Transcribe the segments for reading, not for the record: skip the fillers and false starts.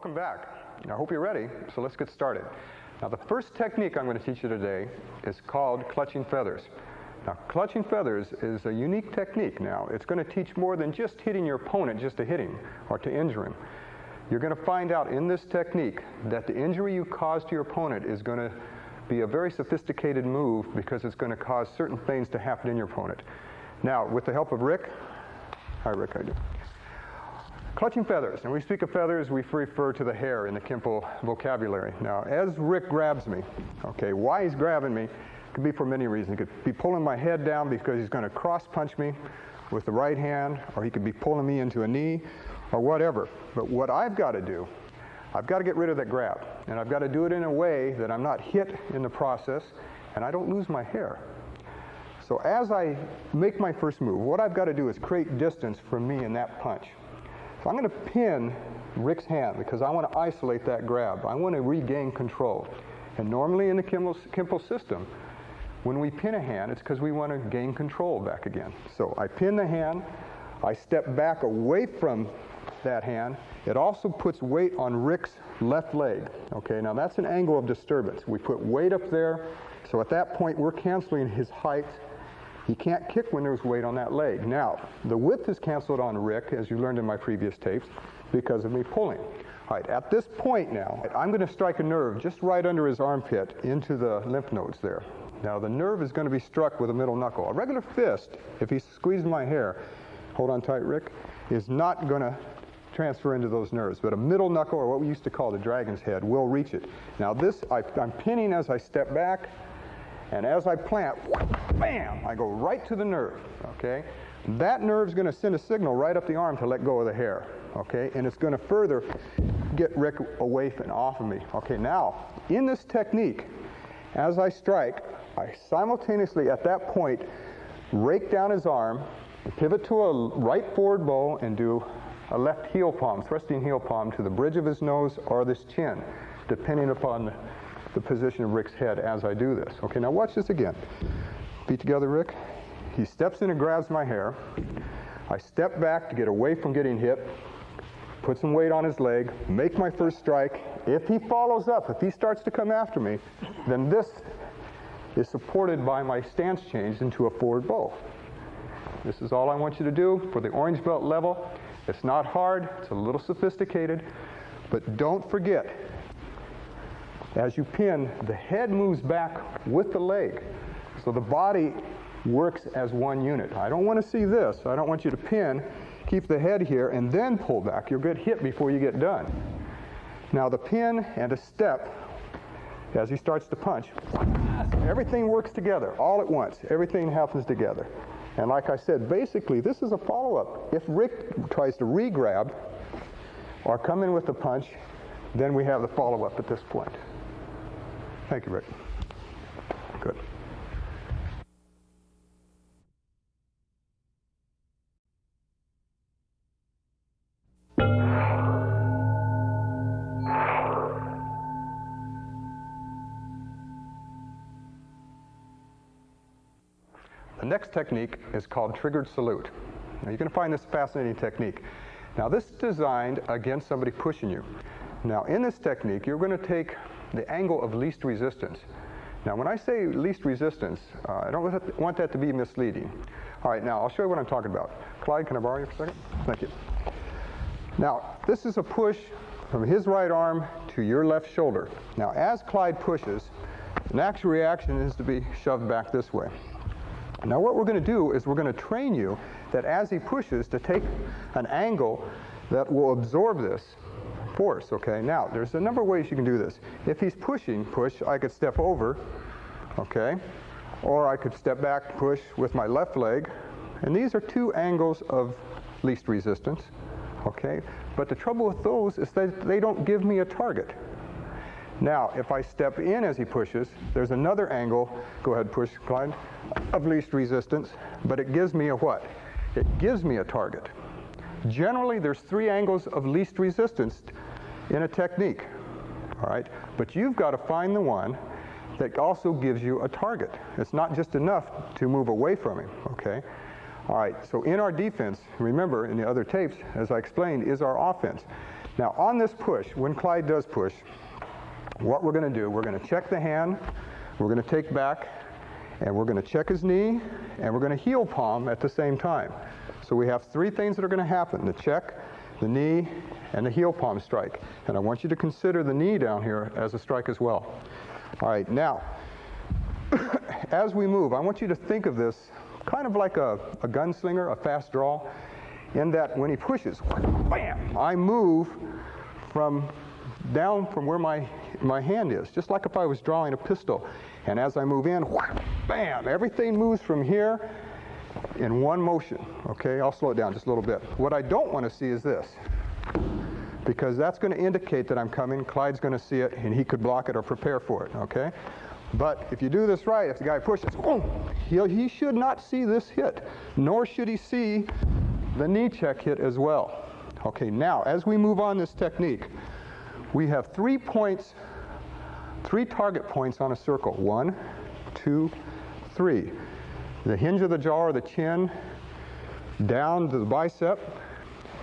Welcome back. I hope you're ready, so let's get started. Now the first technique I'm going to teach you today is called clutching feathers. Now clutching feathers is a unique technique now. It's going to teach more than just hitting your opponent just to hit him or to injure him. You're going to find out in this technique that the injury you cause to your opponent is going to be a very sophisticated move because it's going to cause certain things to happen in your opponent. Now with the help of Rick, hi Rick, I do. Clutching feathers. And when we speak of feathers, we refer to the hair in the Kimpo vocabulary. Now, as Rick grabs me, okay, why he's grabbing me could be for many reasons. He could be pulling my head down because he's going to cross punch me with the right hand, or he could be pulling me into a knee, or whatever. But what I've got to do, I've got to get rid of that grab. And I've got to do it in a way that I'm not hit in the process, and I don't lose my hair. So as I make my first move, what I've got to do is create distance from me in that punch. So I'm going to pin Rick's hand because I want to isolate that grab. I want to regain control. And normally in the Kimpo system, when we pin a hand, it's because we want to gain control back again. So I pin the hand, I step back away from that hand. It also puts weight on Rick's left leg. Okay, now that's an angle of disturbance. We put weight up there, so at that point we're canceling his height. He can't kick when there's weight on that leg. Now, the width is canceled on Rick, as you learned in my previous tapes, because of me pulling. All right, at this point now, I'm going to strike a nerve just right under his armpit into the lymph nodes there. Now, the nerve is going to be struck with a middle knuckle. A regular fist, if he squeezes my hair, hold on tight, Rick, is not going to transfer into those nerves. But a middle knuckle, or what we used to call the dragon's head, will reach it. Now, this, I'm pinning as I step back. And as I plant, bam, I go right to the nerve, okay? That nerve's going to send a signal right up the arm to let go of the hair, okay? And it's going to further get Rick away and off of me. Okay, now, in this technique, as I strike, I simultaneously, at that point, rake down his arm, pivot to a right forward bow, and do a left heel palm, thrusting heel palm to the bridge of his nose or this chin, depending upon the position of Rick's head as I do this. Okay, now watch this again. Feet together, Rick. He steps in and grabs my hair. I step back to get away from getting hit, put some weight on his leg, make my first strike. If he follows up, if he starts to come after me, then this is supported by my stance change into a forward bow. This is all I want you to do for the orange belt level. It's not hard, it's a little sophisticated, but don't forget, as you pin, the head moves back with the leg. So the body works as one unit. I don't want to see this. I don't want you to pin, keep the head here, and then pull back. You'll get hit before you get done. Now the pin and a step, as he starts to punch, everything works together all at once. Everything happens together. And like I said, basically this is a follow-up. If Rick tries to re-grab or come in with the punch, then we have the follow-up at this point. Thank you, Rick. Good. The next technique is called triggered salute. Now, you're going to find this a fascinating technique. Now, this is designed against somebody pushing you. Now, in this technique, you're going to take the angle of least resistance. Now, when I say least resistance, I don't want that to be misleading. All right, now I'll show you what I'm talking about. Clyde, can I borrow you for a second? Thank you. Now, this is a push from his right arm to your left shoulder. Now, as Clyde pushes, the natural reaction is to be shoved back this way. Now, what we're going to do is we're going to train you that as he pushes to take an angle that will absorb this force, okay? Now, there's a number of ways you can do this. If he's pushing, I could step over, okay? Or I could step back, push with my left leg. And these are two angles of least resistance, okay? But the trouble with those is that they don't give me a target. Now, if I step in as he pushes, there's another angle, go ahead, push, Clyde, of least resistance, but it gives me a what? It gives me a target. Generally, there's three angles of least resistance in a technique, all right? But you've got to find the one that also gives you a target. It's not just enough to move away from him, okay? All right, so in our defense, remember in the other tapes, as I explained, is our offense. Now on this push, when Clyde does push, what we're going to do, we're going to check the hand, we're going to take back, and we're going to check his knee, and we're going to heel palm at the same time. So we have three things that are going to happen: the check, the knee, and the heel palm strike. And I want you to consider the knee down here as a strike as well. All right, now, as we move, I want you to think of this kind of like a gunslinger, a fast draw, in that when he pushes, bam, I move down from where my hand is, just like if I was drawing a pistol. And as I move in, bam, everything moves from here in one motion. Okay, I'll slow it down just a little bit. What I don't want to see is this, because that's going to indicate that I'm coming. Clyde's going to see it, and he could block it or prepare for it, okay? But if you do this right, if the guy pushes, boom, he should not see this hit, nor should he see the knee check hit as well. Okay, now, as we move on this technique, we have 3 target points on a circle. 1, 2, 3. The hinge of the jaw or the chin, down to the bicep,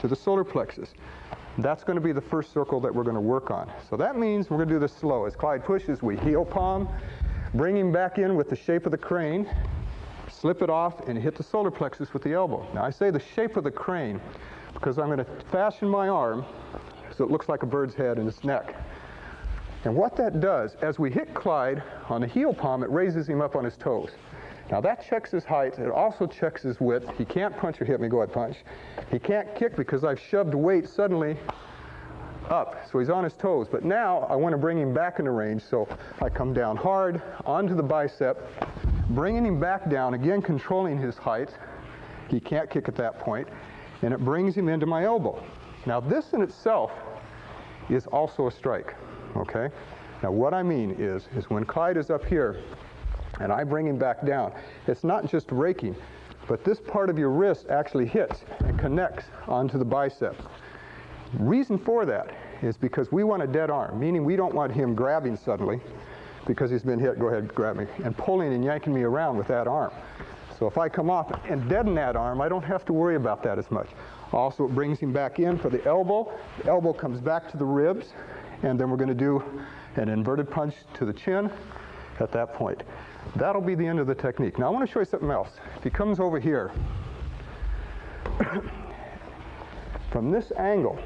to the solar plexus. That's going to be the first circle that we're going to work on. So that means we're going to do this slow. As Clyde pushes, we heel palm, bring him back in with the shape of the crane, slip it off, and hit the solar plexus with the elbow. Now I say the shape of the crane because I'm going to fashion my arm so it looks like a bird's head and its neck. And what that does, as we hit Clyde on the heel palm, it raises him up on his toes. Now that checks his height. It also checks his width. He can't punch or hit me. Go ahead, punch. He can't kick because I've shoved weight suddenly up. So he's on his toes. But now I want to bring him back into range. So I come down hard onto the bicep, bringing him back down, again controlling his height. He can't kick at that point. And it brings him into my elbow. Now this in itself is also a strike. Okay? Now what I mean is when Clyde is up here, and I bring him back down, it's not just raking, but this part of your wrist actually hits and connects onto the bicep. Reason for that is because we want a dead arm, meaning we don't want him grabbing suddenly because he's been hit, go ahead, grab me, and pulling and yanking me around with that arm. So if I come off and deaden that arm, I don't have to worry about that as much. Also, it brings him back in for the elbow. The elbow comes back to the ribs, and then we're going to do an inverted punch to the chin at that point. That'll be the end of the technique. Now I want to show you something else. If he comes over here, from this angle,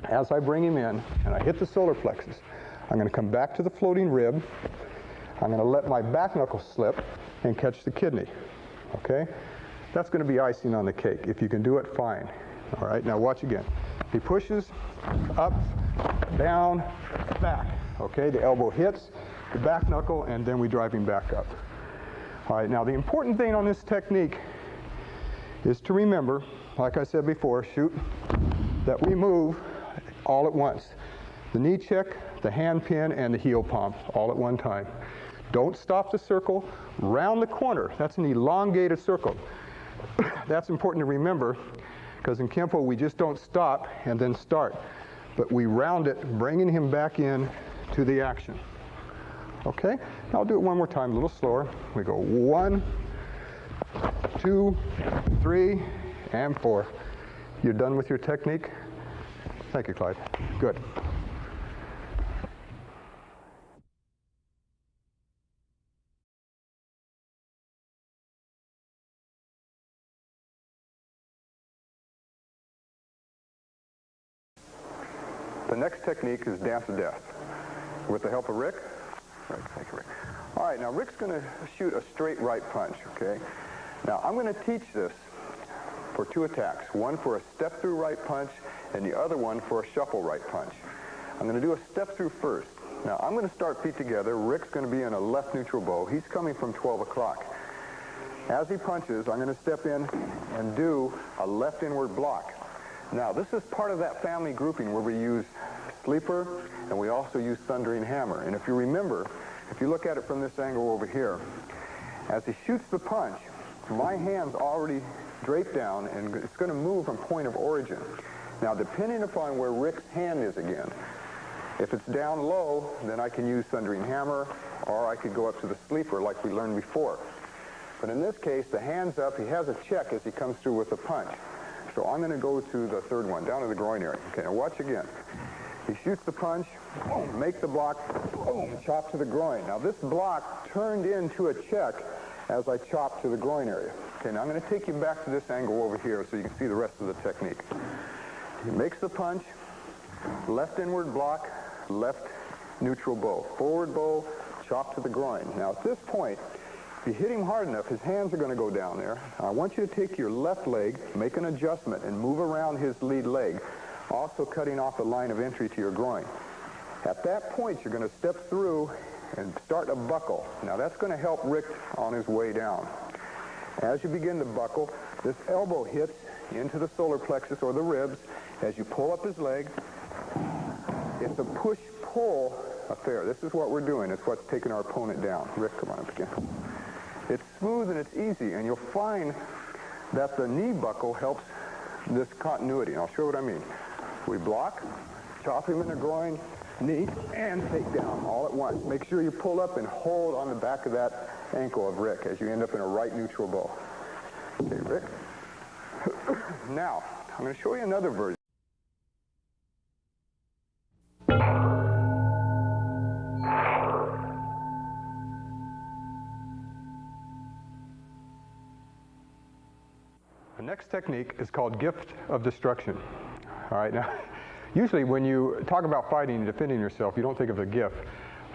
as I bring him in and I hit the solar plexus, I'm going to come back to the floating rib. I'm going to let my back knuckle slip and catch the kidney. Okay? That's going to be icing on the cake. If you can do it, fine. All right, now watch again. He pushes, up, down, back. Okay, the elbow hits the back knuckle, and then we drive him back up. All right, now the important thing on this technique is to remember, like I said before, shoot, that we move all at once. The knee check, the hand pin, and the heel palm all at one time. Don't stop the circle, round the corner. That's an elongated circle. That's important to remember because in Kempo we just don't stop and then start, but we round it, bringing him back in to the action. Okay, now I'll do it one more time, a little slower. We go 1, 2, 3, and 4. You're done with your technique? Thank you, Clyde. Good. The next technique is dance to death. With the help of Rick. Right, thank you, Rick. All right, now Rick's going to shoot a straight right punch, okay? Now I'm going to teach this for 2 attacks. One for a step-through right punch and the other one for a shuffle right punch. I'm going to do a step-through first. Now I'm going to start feet together. Rick's going to be in a left neutral bow. He's coming from 12 o'clock. As he punches, I'm going to step in and do a left inward block. Now this is part of that family grouping where we use sleeper and we also use thundering hammer. And if you remember, if you look at it from this angle over here, as he shoots the punch, my hand's already draped down and it's going to move from point of origin. Now depending upon where Rick's hand is again, if it's down low, then I can use thundering hammer, or I could go up to the sleeper like we learned before. But in this case, the hand's up, he has a check as he comes through with the punch. So I'm going to go to the third one, down to the groin area. Okay, now watch again. He shoots the punch, boom, make the block, boom, chop to the groin. Now this block turned into a check as I chop to the groin area. Okay, now I'm going to take you back to this angle over here so you can see the rest of the technique. He makes the punch, left inward block, left neutral bow. Forward bow, chop to the groin. Now at this point, if you hit him hard enough, his hands are going to go down there. I want you to take your left leg, make an adjustment, and move around his lead leg, also cutting off the line of entry to your groin. At that point, you're going to step through and start a buckle. Now that's going to help Rick on his way down. As you begin to buckle, this elbow hits into the solar plexus or the ribs. As you pull up his leg, it's a push-pull affair. This is what we're doing. It's what's taking our opponent down. Rick, come on up again. It's smooth and it's easy, and you'll find that the knee buckle helps this continuity. And I'll show you what I mean. We block, chop him in the groin, knee, and take down all at once. Make sure you pull up and hold on the back of that ankle of Rick as you end up in a right neutral bow. Okay, Rick. Now, I'm going to show you another version. The next technique is called gift of destruction. All right, now, usually when you talk about fighting and defending yourself, you don't think of a gift.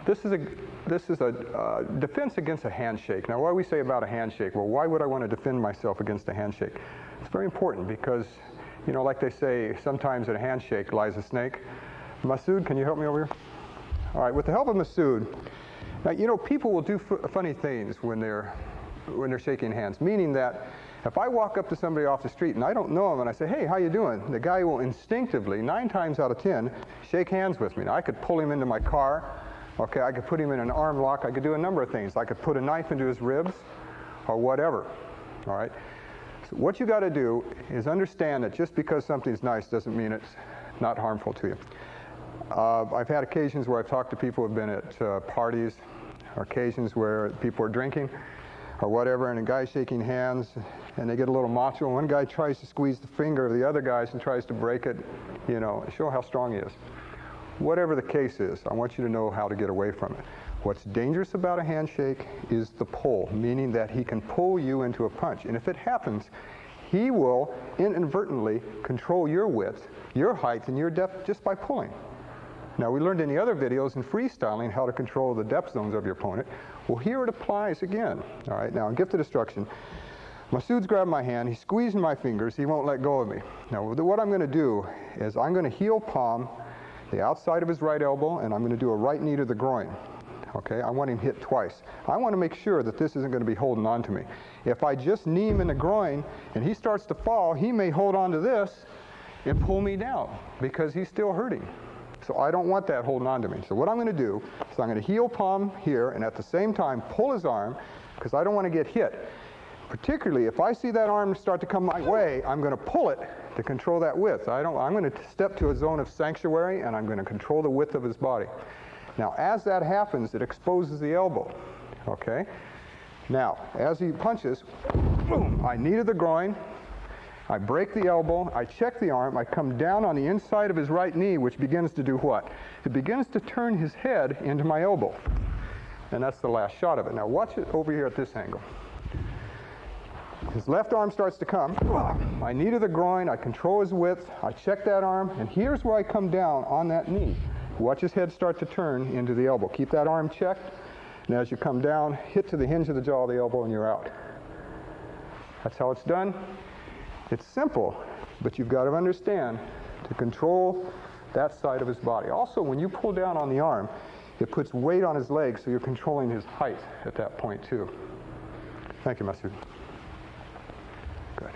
This is a defense against a handshake. Now, what do we say about a handshake? Well, why would I want to defend myself against a handshake? It's very important because, you know, like they say, sometimes in a handshake lies a snake. Masood, can you help me over here? All right, with the help of Masood, now, you know, people will do funny things when they're shaking hands, meaning that if I walk up to somebody off the street and I don't know him and I say, hey, how you doing? The guy will instinctively, 9 times out of 10, shake hands with me. Now, I could pull him into my car. Okay, I could put him in an arm lock. I could do a number of things. I could put a knife into his ribs or whatever. All right? So what you got to do is understand that just because something's nice doesn't mean it's not harmful to you. I've had occasions where I've talked to people who have been at parties, or occasions where people are drinking or whatever, and a guy's shaking hands, and they get a little macho. One guy tries to squeeze the finger of the other guy's and tries to break it, you know, show how strong he is. Whatever the case is, I want you to know how to get away from it. What's dangerous about a handshake is the pull, meaning that he can pull you into a punch. And if it happens, he will inadvertently control your width, your height, and your depth just by pulling. Now, we learned in the other videos in freestyling how to control the depth zones of your opponent. Well, here it applies again. All right, now in gift of destruction, Masood's grabbed my hand, he's squeezing my fingers, he won't let go of me. Now, what I'm going to do is I'm going to heel palm the outside of his right elbow, and I'm going to do a right knee to the groin. Okay, I want him hit twice. I want to make sure that this isn't going to be holding on to me. If I just knee him in the groin and he starts to fall, he may hold on to this and pull me down because he's still hurting. So I don't want that holding on to me. So what I'm going to do is I'm going to heel palm here and at the same time pull his arm because I don't want to get hit. Particularly if I see that arm start to come my way, I'm going to pull it to control that width. I'm going to step to a zone of sanctuary and I'm going to control the width of his body. Now, as that happens, it exposes the elbow. Okay? Now, as he punches, boom, I knee to the groin, I break the elbow, I check the arm, I come down on the inside of his right knee, which begins to do what? It begins to turn his head into my elbow. And that's the last shot of it. Now, watch it over here at this angle. His left arm starts to come. I knee to the groin, I control his width, I check that arm, and here's where I come down on that knee. Watch his head start to turn into the elbow. Keep that arm checked, and as you come down, hit to the hinge of the jaw of the elbow, and you're out. That's how it's done. It's simple, but you've got to understand to control that side of his body. Also, when you pull down on the arm, it puts weight on his legs, so you're controlling his height at that point, too. Thank you, Masood. Good.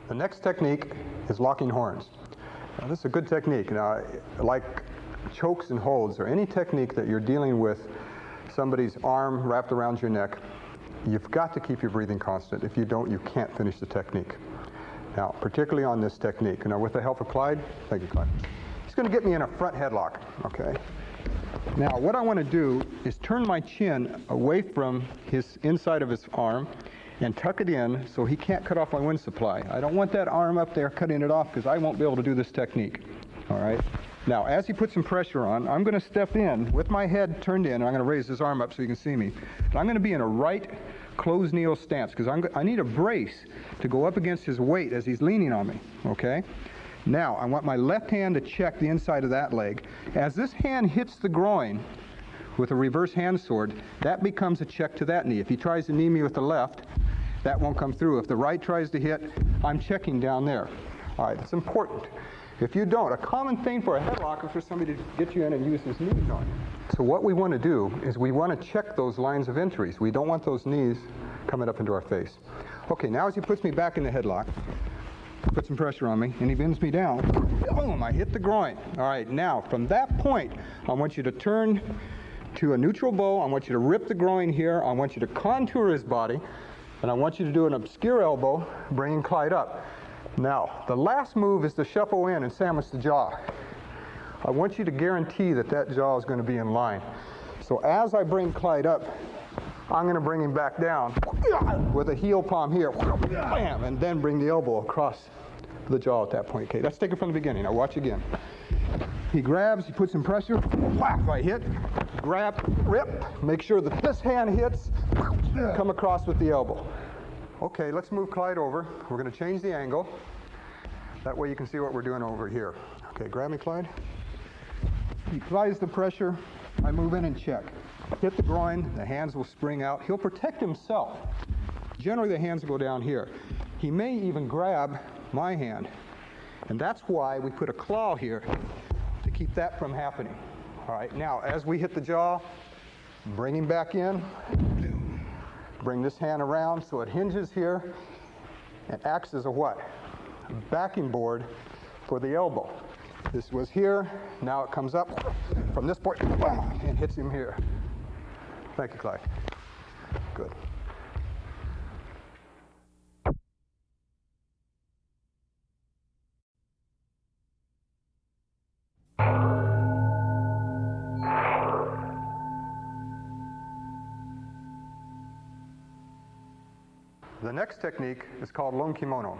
The next technique is locking horns. Now, this is a good technique. Now, like chokes and holds, or any technique that you're dealing with somebody's arm wrapped around your neck, you've got to keep your breathing constant. If you don't, you can't finish the technique. Now, particularly on this technique. Now, with the help of Clyde, thank you, Clyde. He's going to get me in a front headlock, okay? Now, what I want to do is turn my chin away from his inside of his arm and tuck it in so he can't cut off my wind supply. I don't want that arm up there cutting it off because I won't be able to do this technique, all right? Now, as he puts some pressure on, I'm going to step in with my head turned in, and I'm going to raise his arm up so you can see me. And I'm going to be in a right closed kneel stance because I need a brace to go up against his weight as he's leaning on me, okay? Now, I want my left hand to check the inside of that leg. As this hand hits the groin with a reverse hand sword, that becomes a check to that knee. If he tries to knee me with the left, that won't come through. If the right tries to hit, I'm checking down there. All right, it's important. If you don't, a common thing for a headlock is for somebody to get you in and use his knees on you. So what we want to do is we want to check those lines of entries. We don't want those knees coming up into our face. Okay, now as he puts me back in the headlock, puts some pressure on me, and he bends me down, boom, I hit the groin. All right, now from that point, I want you to turn to a neutral bow. I want you to rip the groin here. I want you to contour his body, and I want you to do an obscure elbow, bringing Clyde up. Now, the last move is to shuffle in and sandwich the jaw. I want you to guarantee that that jaw is going to be in line. So as I bring Clyde up, I'm going to bring him back down with a heel palm here, bam, and then bring the elbow across the jaw at that point. Okay, let's take it from the beginning. Now watch again. He grabs, he puts some pressure, whack, I hit, grab, rip, make sure that this hand hits, come across with the elbow. Okay, let's move Clyde over. We're going to change the angle. That way you can see what we're doing over here. Okay, grab me, Clyde. He applies the pressure. I move in and check. Hit the groin. The hands will spring out. He'll protect himself. Generally, the hands will go down here. He may even grab my hand. And that's why we put a claw here to keep that from happening. All right, now, as we hit the jaw, bring him back in. Bring this hand around so it hinges here and acts as a what? A backing board for the elbow. This was here, now it comes up from this point and hits him here. Thank you, Clyde. Good. The next technique is called lone kimono.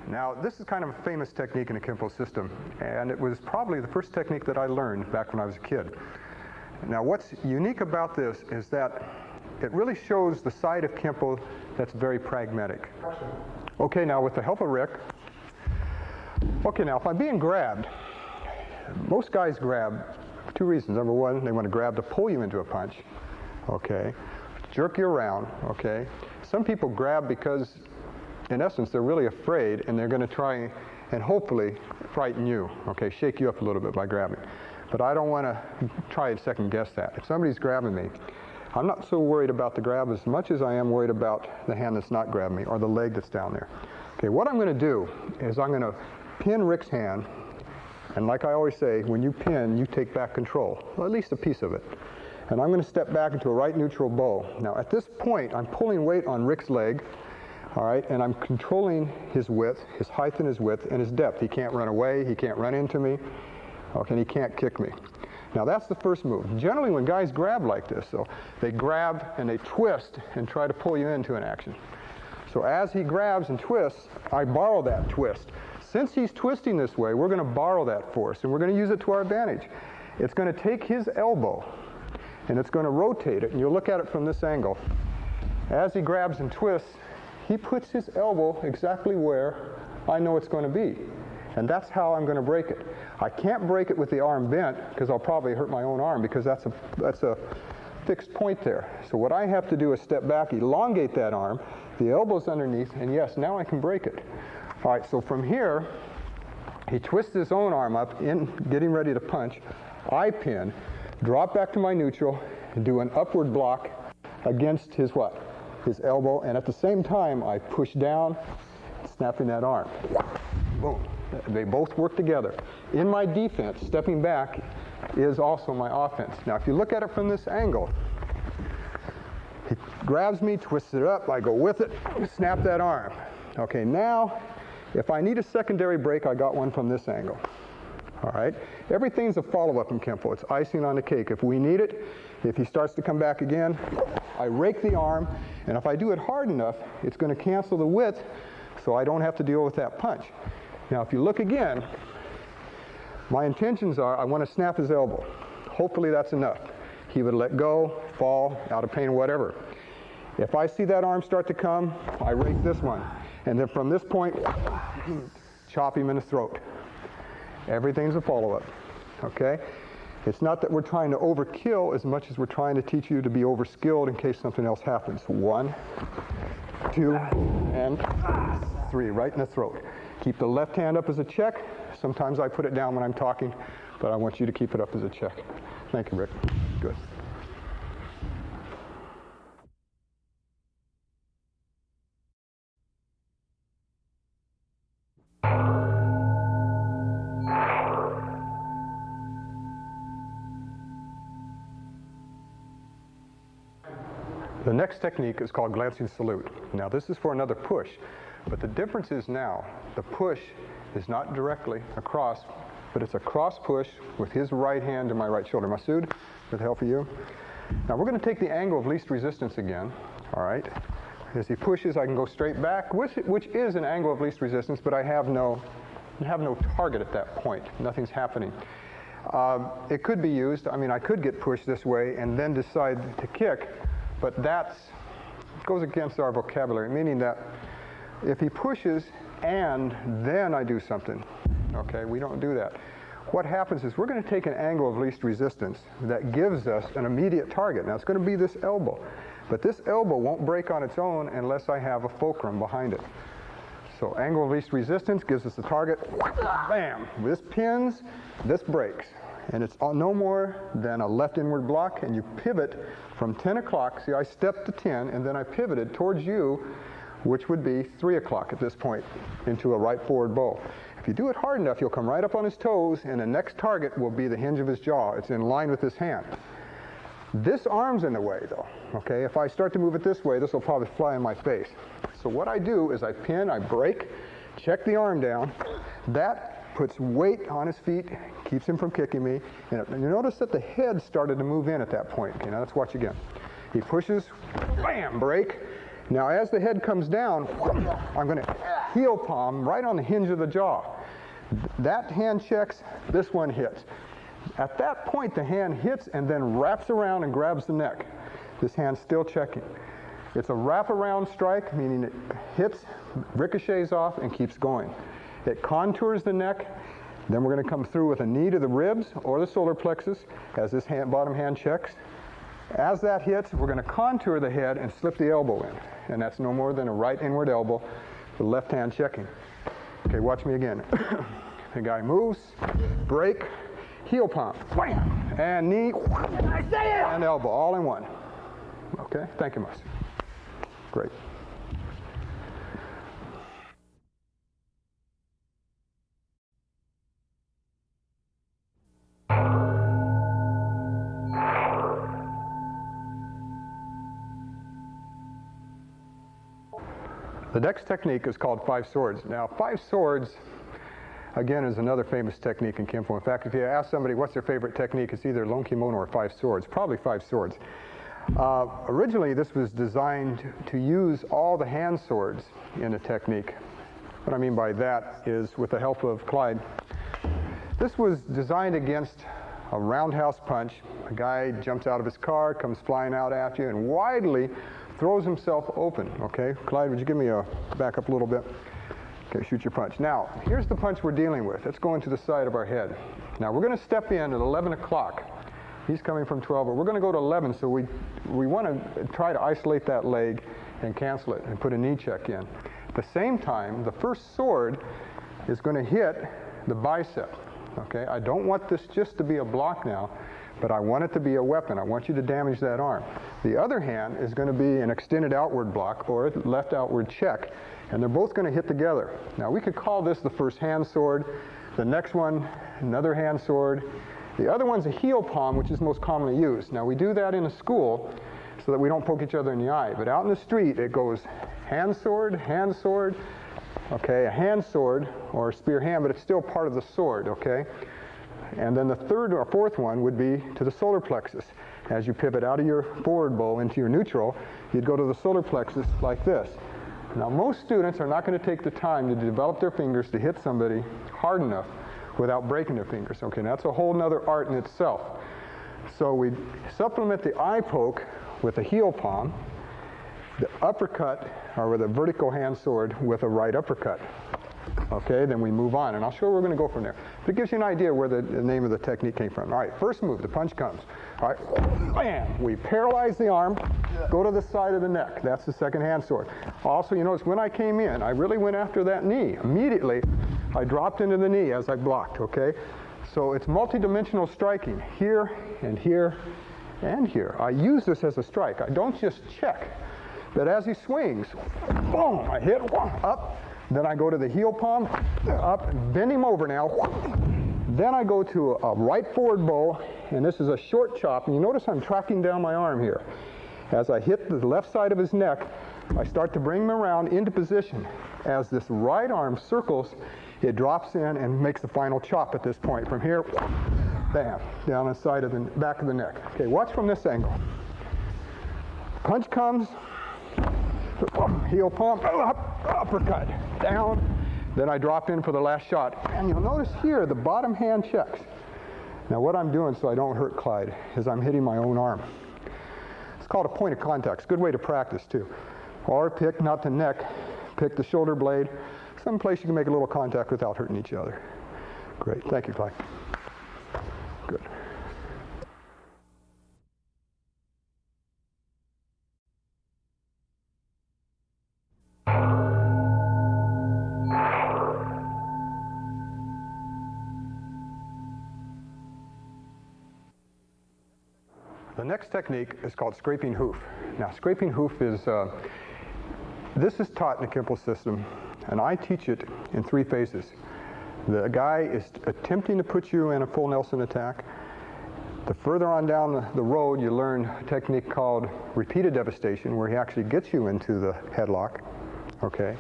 Now, this is kind of a famous technique in the Kempo system, and it was probably the first technique that I learned back when I was a kid. Now, what's unique about this is that it really shows the side of Kempo that's very pragmatic. Okay, now with the help of Rick. Okay, now if I'm being grabbed, most guys grab for two reasons. Number one, they want to grab to pull you into a punch, okay, jerk you around, okay. Some people grab because, in essence, they're really afraid and they're going to try and hopefully frighten you, okay, shake you up a little bit by grabbing. But I don't want to try and second guess that. If somebody's grabbing me, I'm not so worried about the grab as much as I am worried about the hand that's not grabbing me or the leg that's down there. Okay, what I'm going to do is I'm going to pin Rick's hand, and like I always say, when you pin, you take back control, or at least a piece of it. And I'm going to step back into a right neutral bow. Now at this point, I'm pulling weight on Rick's leg, all right, and I'm controlling his width, his height and his width, and his depth. He can't run away, he can't run into me, okay, and he can't kick me. Now that's the first move. Generally when guys grab like this, so they grab and they twist and try to pull you into an action. So as he grabs and twists, I borrow that twist. Since he's twisting this way, we're going to borrow that force, and we're going to use it to our advantage. It's going to take his elbow, and it's going to rotate it, and you'll look at it from this angle. As he grabs and twists, he puts his elbow exactly where I know it's going to be. And that's how I'm going to break it. I can't break it with the arm bent because I'll probably hurt my own arm because that's a fixed point there. So what I have to do is step back, elongate that arm, the elbow's underneath, and yes, now I can break it. All right, so from here, he twists his own arm up in getting ready to punch. I pin, drop back to my neutral, and do an upward block against his what? His elbow, and at the same time, I push down, snapping that arm. Boom. They both work together. In my defense, stepping back is also my offense. Now, if you look at it from this angle, he grabs me, twists it up, I go with it, snap that arm. Okay, now If I need a secondary break, I got one from this angle. All right? Everything's a follow-up in Kempo. It's icing on the cake. If we need it, if he starts to come back again, I rake the arm, and if I do it hard enough, it's going to cancel the width so I don't have to deal with that punch. Now, if you look again, my intentions are I want to snap his elbow. Hopefully that's enough. He would let go, fall, out of pain, whatever. If I see that arm start to come, I rake this one. And then from this point, chop him in the throat. Everything's a follow-up, okay? It's not that we're trying to overkill as much as we're trying to teach you to be overskilled in case something else happens. 1, 2, and 3, right in the throat. Keep the left hand up as a check. Sometimes I put it down when I'm talking, but I want you to keep it up as a check. Thank you, Rick. Good. The next technique is called glancing salute. Now this is for another push, but the difference is now the push is not directly across, but it's a cross push with his right hand to my right shoulder. Masood, with the help of you. Now we're going to take the angle of least resistance again, all right? As he pushes, I can go straight back, which is an angle of least resistance, but I have no target at that point. Nothing's happening. It could be used. I mean, I could get pushed this way and then decide to kick, but that goes against our vocabulary, meaning that if he pushes and then I do something, okay, we don't do that. What happens is we're going to take an angle of least resistance that gives us an immediate target. Now it's going to be this elbow, but this elbow won't break on its own unless I have a fulcrum behind it. So angle of least resistance gives us the target, bam, this pins, this breaks. And it's no more than a left inward block, and you pivot from 10 o'clock. See, I stepped to 10, and then I pivoted towards you, which would be 3 o'clock at this point, into a right forward bow. If you do it hard enough, you'll come right up on his toes, and the next target will be the hinge of his jaw. It's in line with his hand. This arm's in the way, though, okay? If I start to move it this way, this will probably fly in my face. So what I do is I pin, I break, check the arm down. That puts weight on his feet, keeps him from kicking me. And you notice that the head started to move in at that point. Okay, now let's watch again. He pushes, bam, break. Now as the head comes down, I'm going to heel palm right on the hinge of the jaw. That hand checks, this one hits. At that point, the hand hits and then wraps around and grabs the neck. This hand's still checking. It's a wraparound strike, meaning it hits, ricochets off, and keeps going. It contours the neck. Then we're going to come through with a knee to the ribs or the solar plexus as this bottom hand checks. As that hits, we're going to contour the head and slip the elbow in. And that's no more than a right inward elbow, the left hand checking. Okay, watch me again. The guy moves, break, heel palm, wham, and knee, and elbow, all in one. Okay, thank you, Mus. Great. The next technique is called 5 swords. Now, 5 swords, again, is another famous technique in Kempo. In fact, if you ask somebody what's their favorite technique, it's either Lon Kimono or 5 swords, probably 5 swords. Originally, this was designed to use all the hand swords in a technique. What I mean by that is, with the help of Clyde, this was designed against a roundhouse punch. A guy jumps out of his car, comes flying out at you, and widely throws himself open. Okay, Clyde, would you give me a back up a little bit? Okay, shoot your punch. Now, here's the punch we're dealing with. It's going to the side of our head. Now, we're going to step in at 11 o'clock. He's coming from 12, but we're going to go to 11, so we want to try to isolate that leg and cancel it and put a knee check in. At the same time, the first sword is going to hit the bicep. Okay, I don't want this just to be a block now, but I want it to be a weapon. I want you to damage that arm. The other hand is going to be an extended outward block or a left outward check, and they're both going to hit together. Now, we could call this the first hand sword, the next one another hand sword. The other one's a heel palm, which is most commonly used. Now, we do that in a school so that we don't poke each other in the eye, but out in the street, it goes hand sword, okay, a hand sword or a spear hand, but it's still part of the sword, okay? And then the third or fourth one would be to the solar plexus. As you pivot out of your forward bow into your neutral, you'd go to the solar plexus like this. Now, most students are not going to take the time to develop their fingers to hit somebody hard enough without breaking their fingers. Okay, now that's a whole nother art in itself. So we supplement the eye poke with a heel palm, the uppercut, or with a vertical hand sword with a right uppercut. Okay, then we move on, and I'll show where we're going to go from there. But it gives you an idea where the name of the technique came from. All right, first move, the punch comes. All right, bam! We paralyze the arm, go to the side of the neck. That's the second hand sword. Also, you notice when I came in, I really went after that knee. Immediately, I dropped into the knee as I blocked, okay? So it's multi-dimensional striking, here and here and here. I use this as a strike. I don't just check. But as he swings, boom, I hit, up. Then I go to the heel palm, up, bend him over now. Then I go to a right forward bow, and this is a short chop. And you notice I'm tracking down my arm here. As I hit the left side of his neck, I start to bring him around into position. As this right arm circles, it drops in and makes the final chop at this point. From here, bam, down the side of the back of the neck. Okay, watch from this angle. Punch comes, heel palm, up, uppercut, down. Then I drop in for the last shot. And you'll notice here, the bottom hand checks. Now what I'm doing so I don't hurt Clyde is I'm hitting my own arm. It's called a point of contact. It's a good way to practice too. Or pick not the neck, pick the shoulder blade. Someplace you can make a little contact without hurting each other. Great, thank you, Clyde. Good. The next technique is called scraping hoof. Now, scraping hoof is, this is taught in the Kimpel system, and I teach it in 3 phases. The guy is attempting to put you in a full Nelson attack. The further on down the road, you learn a technique called repeated devastation, where he actually gets you into the headlock, okay?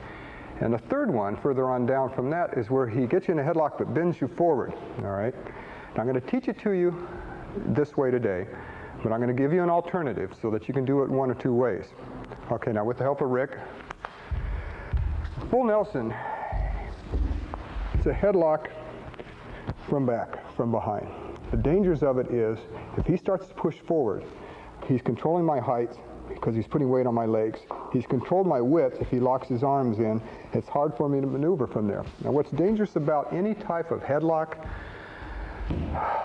And the third one, further on down from that, is where he gets you in a headlock but bends you forward, all right? Now, I'm going to teach it to you this way today, but I'm going to give you an alternative so that you can do it 1 or 2 ways. Okay, now with the help of Rick, full Nelson, it's a headlock from back, from behind. The dangers of it is, if he starts to push forward, he's controlling my height because he's putting weight on my legs. He's controlled my width if he locks his arms in. It's hard for me to maneuver from there. Now what's dangerous about any type of headlock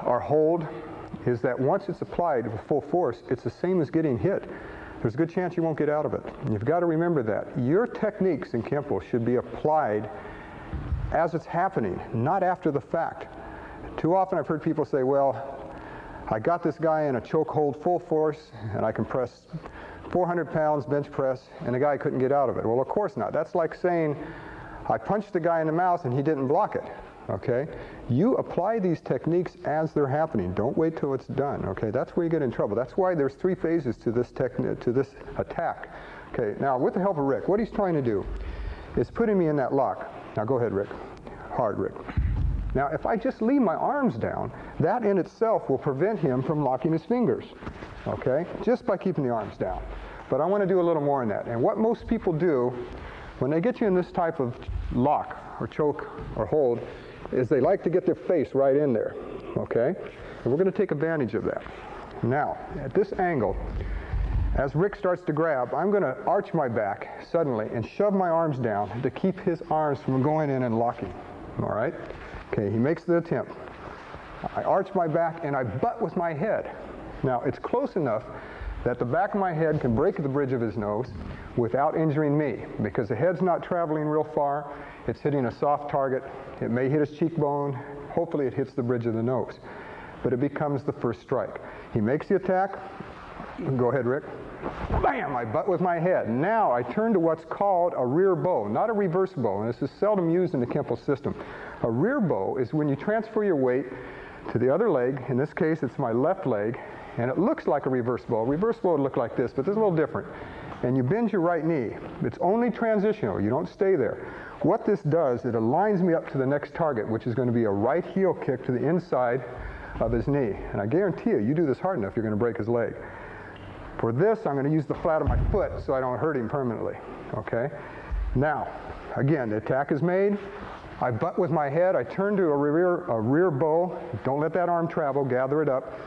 or hold is that once it's applied with full force, it's the same as getting hit. There's a good chance you won't get out of it. And you've got to remember that. Your techniques in Kimpel should be applied as it's happening, not after the fact. Too often I've heard people say, well, I got this guy in a choke hold full force, and I can press 400 pounds bench press, and the guy couldn't get out of it. Well, of course not. That's like saying, I punched the guy in the mouth and he didn't block it. Okay? You apply these techniques as they're happening. Don't wait till it's done. Okay? That's where you get in trouble. That's why there's 3 phases to this attack. Okay, now with the help of Rick, what he's trying to do is putting me in that lock. Now go ahead, Rick. Hard, Rick. Now if I just leave my arms down, that in itself will prevent him from locking his fingers. Okay? Just by keeping the arms down. But I want to do a little more in that. And what most people do when they get you in this type of lock or choke or hold is they like to get their face right in there, okay? And we're going to take advantage of that. Now, at this angle, as Rick starts to grab, I'm going to arch my back suddenly and shove my arms down to keep his arms from going in and locking, all right? Okay, he makes the attempt. I arch my back and I butt with my head. Now, it's close enough that the back of my head can break the bridge of his nose without injuring me, because the head's not traveling real far. It's hitting a soft target. It may hit his cheekbone. Hopefully it hits the bridge of the nose. But it becomes the first strike. He makes the attack. Go ahead, Rick. Bam! I butt with my head. Now I turn to what's called a rear bow, not a reverse bow, and this is seldom used in the Kimpel system. A rear bow is when you transfer your weight to the other leg. In this case, it's my left leg, and it looks like a reverse bow. A reverse bow would look like this, but this is a little different. and you bend your right knee. It's only transitional. You don't stay there. What this does, it aligns me up to the next target, which is going to be a right heel kick to the inside of his knee. And I guarantee you do this hard enough, you're going to break his leg. For this, I'm going to use the flat of my foot so I don't hurt him permanently. Okay? Now, again, the attack is made. I butt with my head. I turn to a rear bow. Don't let that arm travel. Gather it up.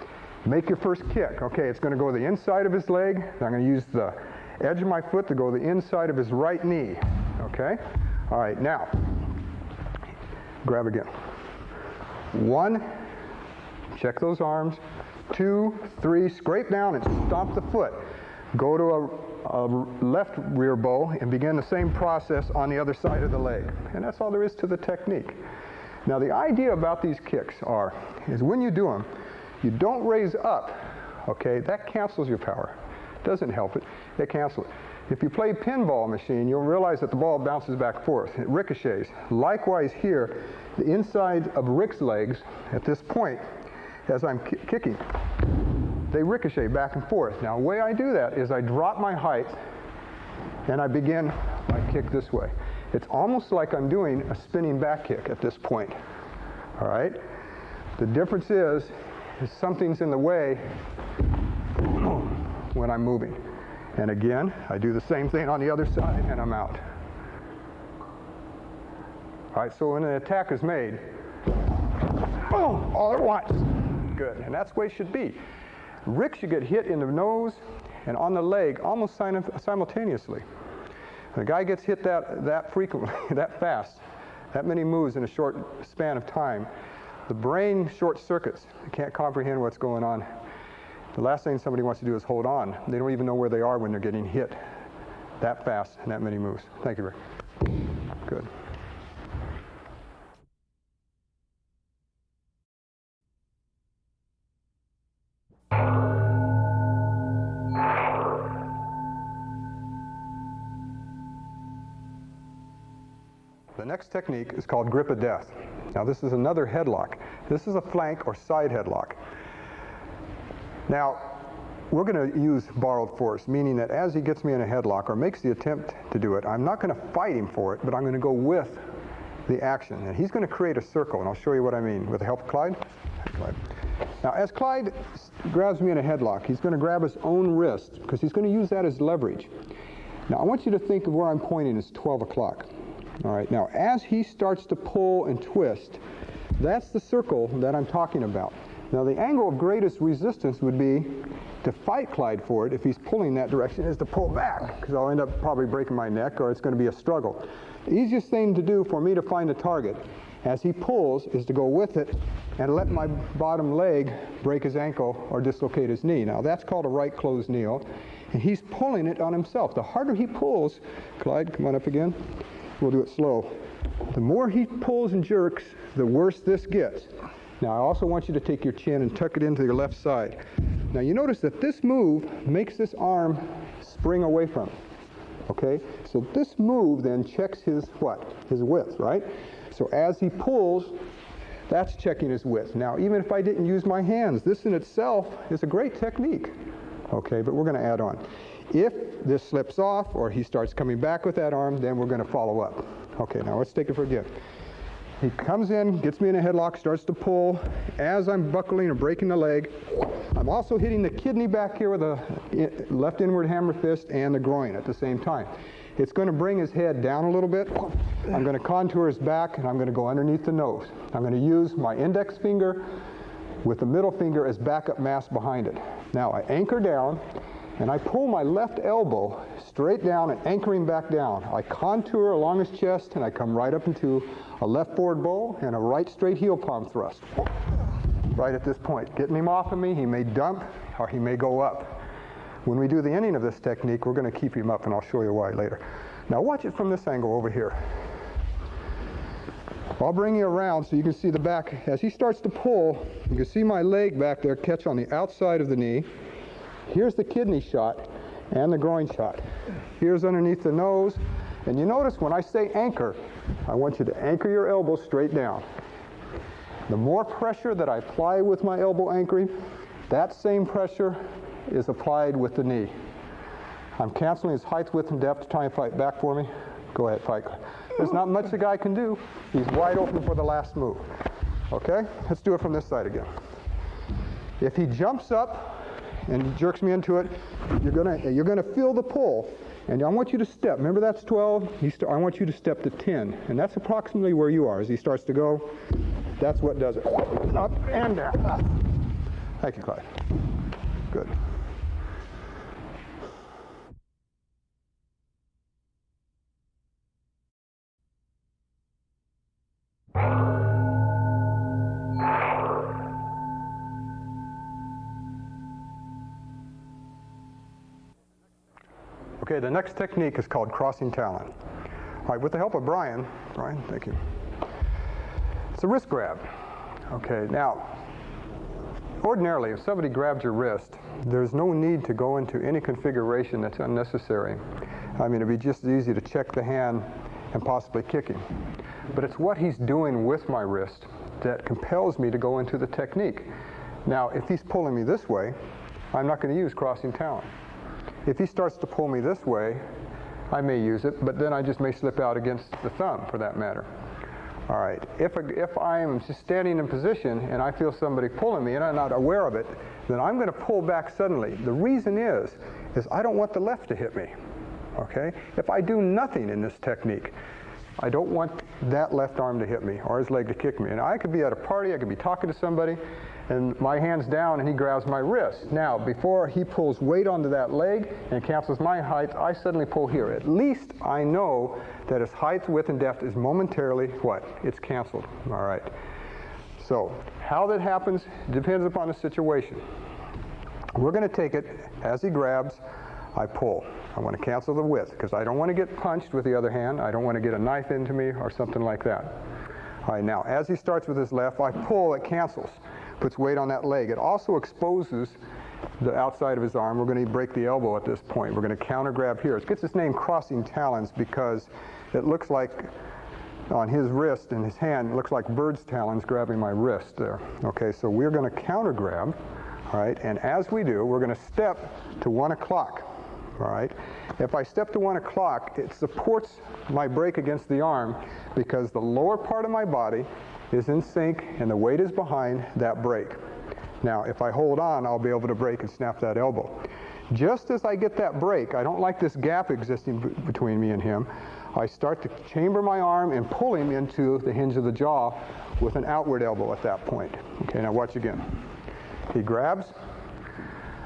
Make your first kick. Okay, it's going to go the inside of his leg. I'm going to use the edge of my foot to go the inside of his right knee. Okay? All right, now, grab again. 1, check those arms. 2, 3, scrape down and stomp the foot. Go to a left rear bow and begin the same process on the other side of the leg. And that's all there is to the technique. Now, the idea about these kicks is when you do them, you don't raise up, okay? That cancels your power. Doesn't help it. It cancels it. If you play pinball machine, you'll realize that the ball bounces back and forth. It ricochets. Likewise here, the inside of Rick's legs at this point, as I'm kicking, they ricochet back and forth. Now, the way I do that is I drop my height and I begin my kick this way. It's almost like I'm doing a spinning back kick at this point. All right? The difference is something's in the way when I'm moving. And again, I do the same thing on the other side, and I'm out. All right, so when an attack is made, boom, all at once. Good, and that's the way it should be. Rick should get hit in the nose and on the leg almost simultaneously. When a guy gets hit that frequently, that fast, that many moves in a short span of time, the brain short circuits. It can't comprehend what's going on. The last thing somebody wants to do is hold on. They don't even know where they are when they're getting hit that fast and that many moves. Thank you, Rick. Good. The next technique is called grip of death. Now, this is another headlock. This is a flank or side headlock. Now, we're going to use borrowed force, meaning that as he gets me in a headlock or makes the attempt to do it, I'm not going to fight him for it, but I'm going to go with the action. And he's going to create a circle, and I'll show you what I mean with the help of Clyde. Now, as Clyde grabs me in a headlock, he's going to grab his own wrist because he's going to use that as leverage. Now, I want you to think of where I'm pointing as 12 o'clock. All right, now, as he starts to pull and twist, that's the circle that I'm talking about. Now, the angle of greatest resistance would be to fight Clyde for it if he's pulling that direction, is to pull back, because I'll end up probably breaking my neck or it's going to be a struggle. The easiest thing to do for me to find the target as he pulls is to go with it and let my bottom leg break his ankle or dislocate his knee. Now, that's called a right closed kneel, and he's pulling it on himself. The harder he pulls, Clyde, come on up again. We'll do it slow. The more he pulls and jerks, the worse this gets. Now, I also want you to take your chin and tuck it into your left side. Now, you notice that this move makes this arm spring away from it. Okay? So this move then checks his what? His width, right? So as he pulls, that's checking his width. Now, even if I didn't use my hands, this in itself is a great technique. Okay, but we're going to add on. If this slips off or he starts coming back with that arm, then we're going to follow up. Okay, now let's take it for again. He comes in, gets me in a headlock, starts to pull. As I'm buckling or breaking the leg, I'm also hitting the kidney back here with a left inward hammer fist and the groin at the same time. It's going to bring his head down a little bit. I'm going to contour his back, and I'm going to go underneath the nose. I'm going to use my index finger with the middle finger as backup mass behind it. Now, I anchor down, and I pull my left elbow straight down and anchor him back down. I contour along his chest, and I come right up into a left forward bow and a right straight heel palm thrust. Right at this point. Getting him off of me, he may dump or he may go up. When we do the ending of this technique, we're going to keep him up, and I'll show you why later. Now watch it from this angle over here. I'll bring you around so you can see the back. As he starts to pull, you can see my leg back there catch on the outside of the knee. Here's the kidney shot and the groin shot. Here's underneath the nose. And you notice when I say anchor, I want you to anchor your elbow straight down. The more pressure that I apply with my elbow anchoring, that same pressure is applied with the knee. I'm canceling his height, width, and depth. Try and fight back for me. Go ahead, fight. There's not much the guy can do. He's wide open for the last move. Okay? Let's do it from this side again. If he jumps up and jerks me into it, you're gonna feel the pull. And I want you to step. Remember that's 12? I want you to step to 10. And that's approximately where you are. As he starts to go, that's what does it. Up and down. Thank you, Clyde. Good. Okay, the next technique is called crossing talon. All right, with the help of Brian, thank you. It's a wrist grab. Okay, now, ordinarily, if somebody grabs your wrist, there's no need to go into any configuration that's unnecessary. I mean, it'd be just as easy to check the hand and possibly kick him. But it's what he's doing with my wrist that compels me to go into the technique. Now, if he's pulling me this way, I'm not going to use crossing talon. If he starts to pull me this way, I may use it, but then I just may slip out against the thumb, for that matter. All right, if I'm just standing in position and I feel somebody pulling me and I'm not aware of it, then I'm going to pull back suddenly. The reason is I don't want the left to hit me, okay? If I do nothing in this technique, I don't want that left arm to hit me or his leg to kick me. And I could be at a party, I could be talking to somebody, and my hand's down and he grabs my wrist. Now, before he pulls weight onto that leg and cancels my height, I suddenly pull here. At least I know that his height, width, and depth is momentarily what? It's canceled. All right. So how that happens depends upon the situation. We're going to take it as he grabs, I pull. I want to cancel the width because I don't want to get punched with the other hand. I don't want to get a knife into me or something like that. All right, now as he starts with his left, I pull, it cancels. Puts weight on that leg. It also exposes the outside of his arm. We're going to break the elbow at this point. We're going to counter grab here. It gets its name crossing talons because it looks like on his wrist and his hand, it looks like bird's talons grabbing my wrist there. Okay, so we're going to counter grab, all right, and as we do, we're going to step to 1 o'clock, all right. If I step to 1 o'clock, it supports my break against the arm because the lower part of my body is in sync and the weight is behind that break. Now, if I hold on, I'll be able to break and snap that elbow. Just as I get that break, I don't like this gap existing between me and him. I start to chamber my arm and pull him into the hinge of the jaw with an outward elbow at that point. Okay, now watch again. He grabs.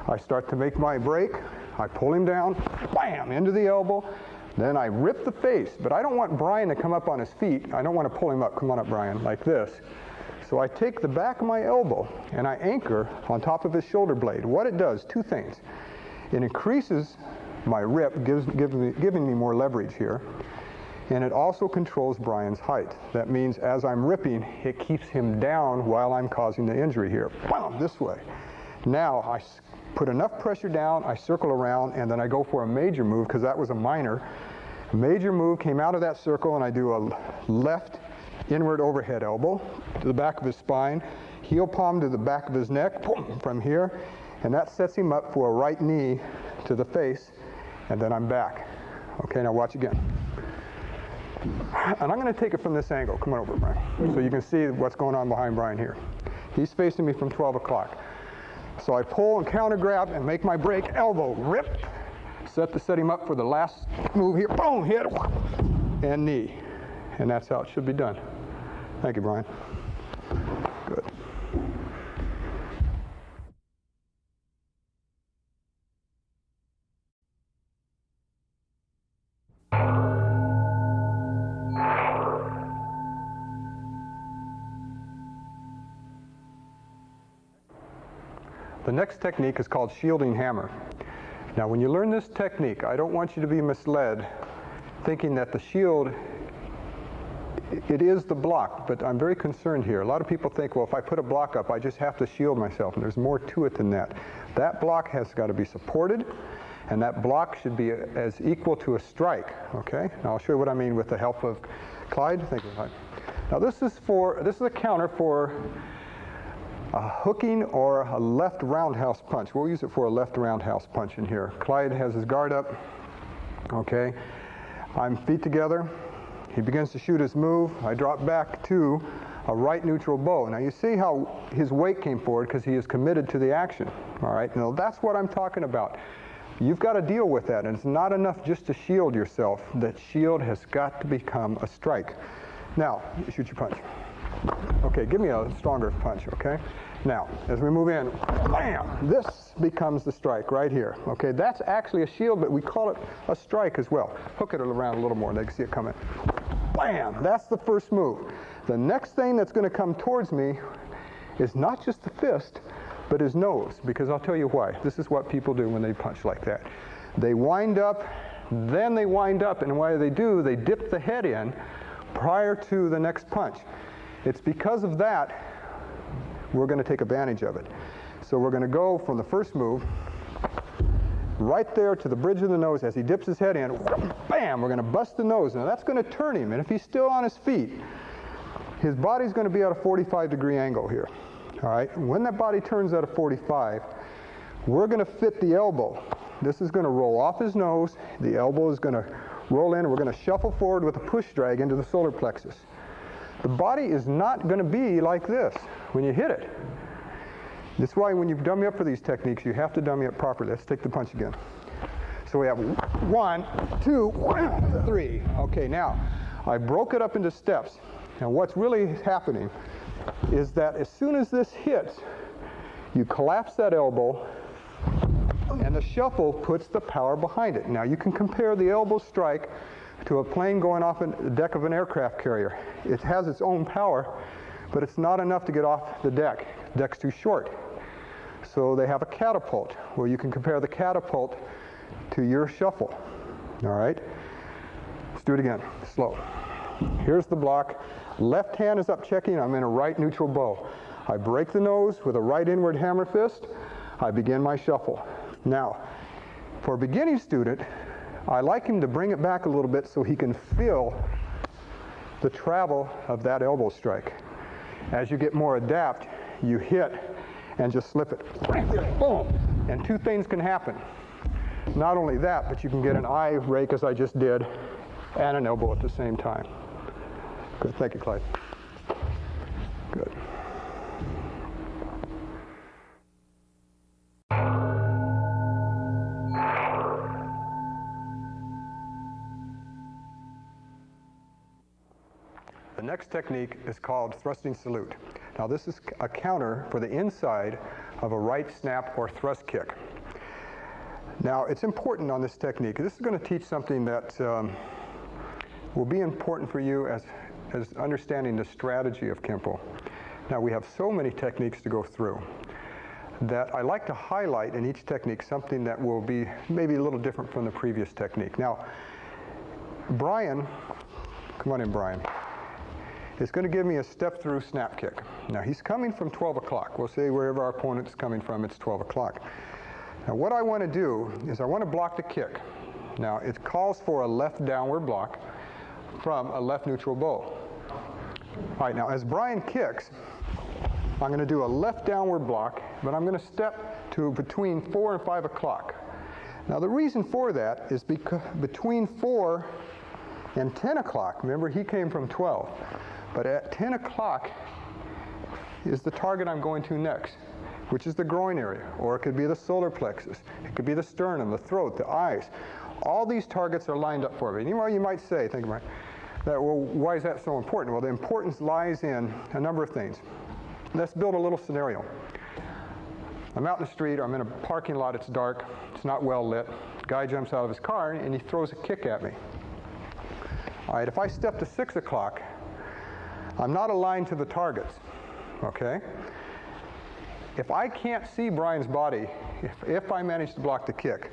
I start to make my break. I pull him down, bam, into the elbow. Then I rip the face, but I don't want Brian to come up on his feet. I don't want to pull him up. Come on up, Brian, like this. So I take the back of my elbow and I anchor on top of his shoulder blade. What it does, two things. It increases my rip, giving me more leverage here. And it also controls Brian's height. That means as I'm ripping, it keeps him down while I'm causing the injury here. Boom, this way. Now I put enough pressure down, I circle around, and then I go for a major move because that was a minor. A major move came out of that circle, and I do a left inward overhead elbow to the back of his spine, heel palm to the back of his neck, boom, from here, and that sets him up for a right knee to the face, and then I'm back. Okay, now watch again. And I'm going to take it from this angle. Come on over, Brian, so you can see what's going on behind Brian here. He's facing me from 12 o'clock. So I pull and counter grab and make my break, elbow, rip, set him up for the last move here, boom, hit, and knee. And that's how it should be done. Thank you, Brian. Good. The next technique is called shielding hammer. Now, when you learn this technique, I don't want you to be misled thinking that the shield, it is the block, but I'm very concerned here. A lot of people think, well, if I put a block up, I just have to shield myself, and there's more to it than that. That block has got to be supported, and that block should be as equal to a strike, okay? Now, I'll show you what I mean with the help of Clyde. Thank you, Clyde. Now, this is a counter for a hooking or a left roundhouse punch. We'll use it for a left roundhouse punch in here. Clyde has his guard up. Okay. I'm feet together. He begins to shoot his move. I drop back to a right neutral bow. Now you see how his weight came forward because he is committed to the action. All right. Now that's what I'm talking about. You've got to deal with that, and it's not enough just to shield yourself. That shield has got to become a strike. Now, shoot your punch. Okay, give me a stronger punch, okay? Now, as we move in, bam, this becomes the strike right here. Okay, that's actually a shield, but we call it a strike as well. Hook it around a little more, and they can see it coming. Bam, that's the first move. The next thing that's going to come towards me is not just the fist, but his nose, because I'll tell you why. This is what people do when they punch like that. They wind up, then they wind up, and why they do, they dip the head in prior to the next punch. It's because of that we're going to take advantage of it. So we're going to go from the first move right there to the bridge of the nose as he dips his head in. Bam! We're going to bust the nose. Now that's going to turn him, and if he's still on his feet, his body's going to be at a 45-degree angle here. All right? When that body turns at a 45, we're going to fit the elbow. This is going to roll off his nose. The elbow is going to roll in, and we're going to shuffle forward with a push drag into the solar plexus. The body is not going to be like this when you hit it. That's why when you dummy up for these techniques, you have to dummy up properly. Let's take the punch again. So we have 1, 2, 3. Okay, now I broke it up into steps. And what's really happening is that as soon as this hits, you collapse that elbow, and the shuffle puts the power behind it. Now you can compare the elbow strike to a plane going off the deck of an aircraft carrier. It has its own power, but it's not enough to get off the deck. The deck's too short. So they have a catapult, where you can compare the catapult to your shuffle. All right? Let's do it again, slow. Here's the block. Left hand is up checking. I'm in a right neutral bow. I break the nose with a right inward hammer fist. I begin my shuffle. Now, for a beginning student, I like him to bring it back a little bit so he can feel the travel of that elbow strike. As you get more adept, you hit and just slip it. Boom! And two things can happen. Not only that, but you can get an eye rake, as I just did, and an elbow at the same time. Good. Thank you, Clyde. Good. The next technique is called thrusting salute. Now this is a counter for the inside of a right snap or thrust kick. Now it's important on this technique. This is going to teach something that will be important for you as understanding the strategy of Kempo. Now we have so many techniques to go through that I like to highlight in each technique something that will be maybe a little different from the previous technique. Now Brian, come on in Brian, is going to give me a step through snap kick. Now he's coming from 12 o'clock. We'll say wherever our opponent's coming from, it's 12 o'clock. Now what I want to do is I want to block the kick. Now it calls for a left downward block from a left neutral bow. All right, now as Brian kicks, I'm going to do a left downward block, but I'm going to step to between 4 and 5 o'clock. Now the reason for that is because between 4 and 10 o'clock, remember he came from 12, but at 10 o'clock is the target I'm going to next, which is the groin area, or it could be the solar plexus, it could be the sternum, the throat, the eyes. All these targets are lined up for me. And you might say, think about that, well, why is that so important? Well, the importance lies in a number of things. Let's build a little scenario. I'm out in the street, or I'm in a parking lot, it's dark, it's not well lit. Guy jumps out of his car and he throws a kick at me. All right, if I step to 6 o'clock, I'm not aligned to the targets, okay? If I can't see Brian's body, if I manage to block the kick,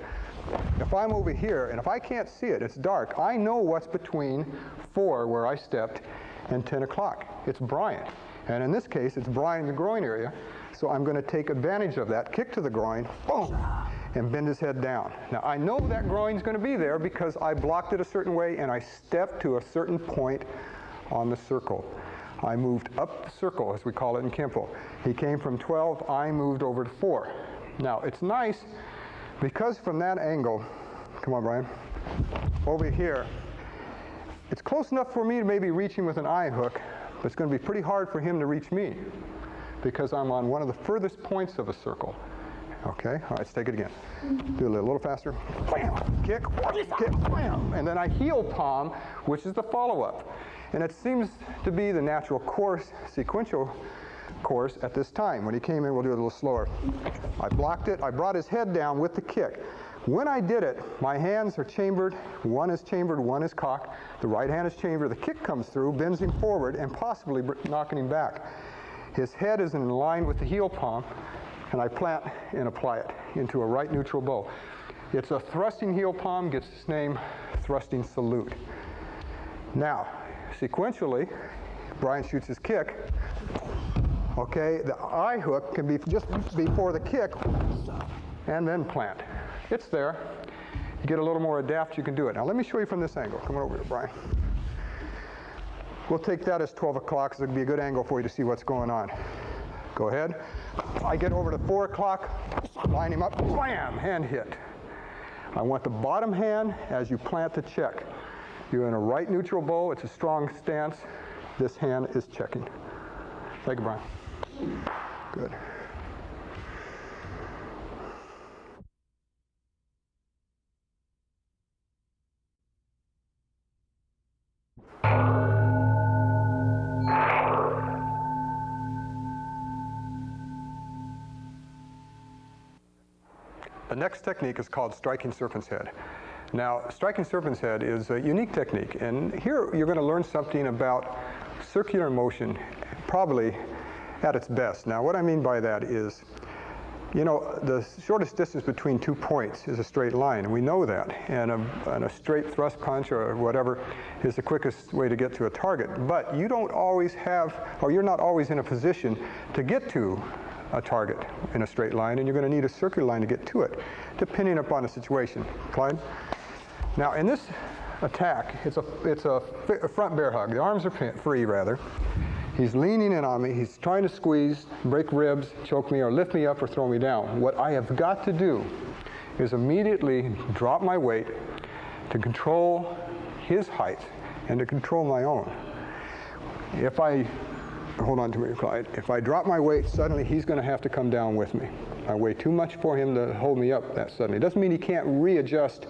if I'm over here, and if I can't see it, it's dark, I know what's between 4, where I stepped, and 10 o'clock. It's Brian. And in this case, it's Brian in the groin area, so I'm going to take advantage of that, kick to the groin, boom, and bend his head down. Now, I know that groin's going to be there because I blocked it a certain way, and I stepped to a certain point on the circle. I moved up the circle, as we call it in Kempo. He came from 12, I moved over to 4. Now, it's nice because from that angle, come on, Brian, over here, it's close enough for me to maybe reach him with an eye hook, but it's going to be pretty hard for him to reach me because I'm on one of the furthest points of a circle. Okay, all right, let's take it again. Do it a little faster. Bam, kick, bam. And then I heel palm, which is the follow-up. And it seems to be the natural course, sequential course at this time. When he came in, we'll do it a little slower. I blocked it. I brought his head down with the kick. When I did it, my hands are chambered. One is chambered, one is cocked. The right hand is chambered. The kick comes through, bends him forward, and possibly knocking him back. His head is in line with the heel palm, and I plant and apply it into a right neutral bow. It's a thrusting heel palm, gets its name, thrusting salute. Now, sequentially, Brian shoots his kick. Okay, the eye hook can be just before the kick, and then plant. It's there. You get a little more adept, you can do it. Now let me show you from this angle. Come on over here, Brian. We'll take that as 12 o'clock, so it'll be a good angle for you to see what's going on. Go ahead. I get over to 4 o'clock, line him up, blam, hand hit. I want the bottom hand as you plant the check. You're in a right neutral bow, it's a strong stance. This hand is checking. Thank you, Brian. Good. The next technique is called striking serpent's head. Now, striking serpent's head is a unique technique, and here you're going to learn something about circular motion, probably at its best. Now, what I mean by that is, you know, the shortest distance between 2 points is a straight line, and we know that, and a straight thrust punch or whatever is the quickest way to get to a target. But you don't always have, or you're not always in a position to get to a target in a straight line, and you're going to need a circular line to get to it, depending upon the situation. Clyde? Now, in this attack, it's a front bear hug. The arms are free, rather. He's leaning in on me. He's trying to squeeze, break ribs, choke me, or lift me up or throw me down. What I have got to do is immediately drop my weight to control his height and to control my own. If I hold on to me, Clyde. If I drop my weight, suddenly he's going to have to come down with me. I weigh too much for him to hold me up that suddenly. It doesn't mean he can't readjust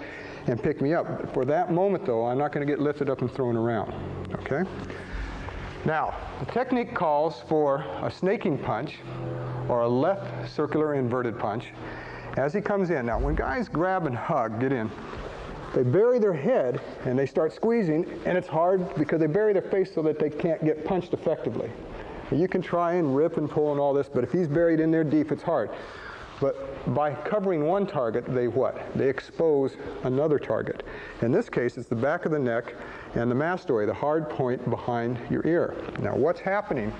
and pick me up. For that moment, though, I'm not going to get lifted up and thrown around. Okay? Now, the technique calls for a snaking punch or a left circular inverted punch as he comes in. Now, when guys grab and hug, get in, they bury their head and they start squeezing, and it's hard because they bury their face so that they can't get punched effectively. You can try and rip and pull and all this, but if he's buried in there deep, it's hard. But by covering one target, they what? They expose another target. In this case, it's the back of the neck and the mastoid, the hard point behind your ear. Now, what's happening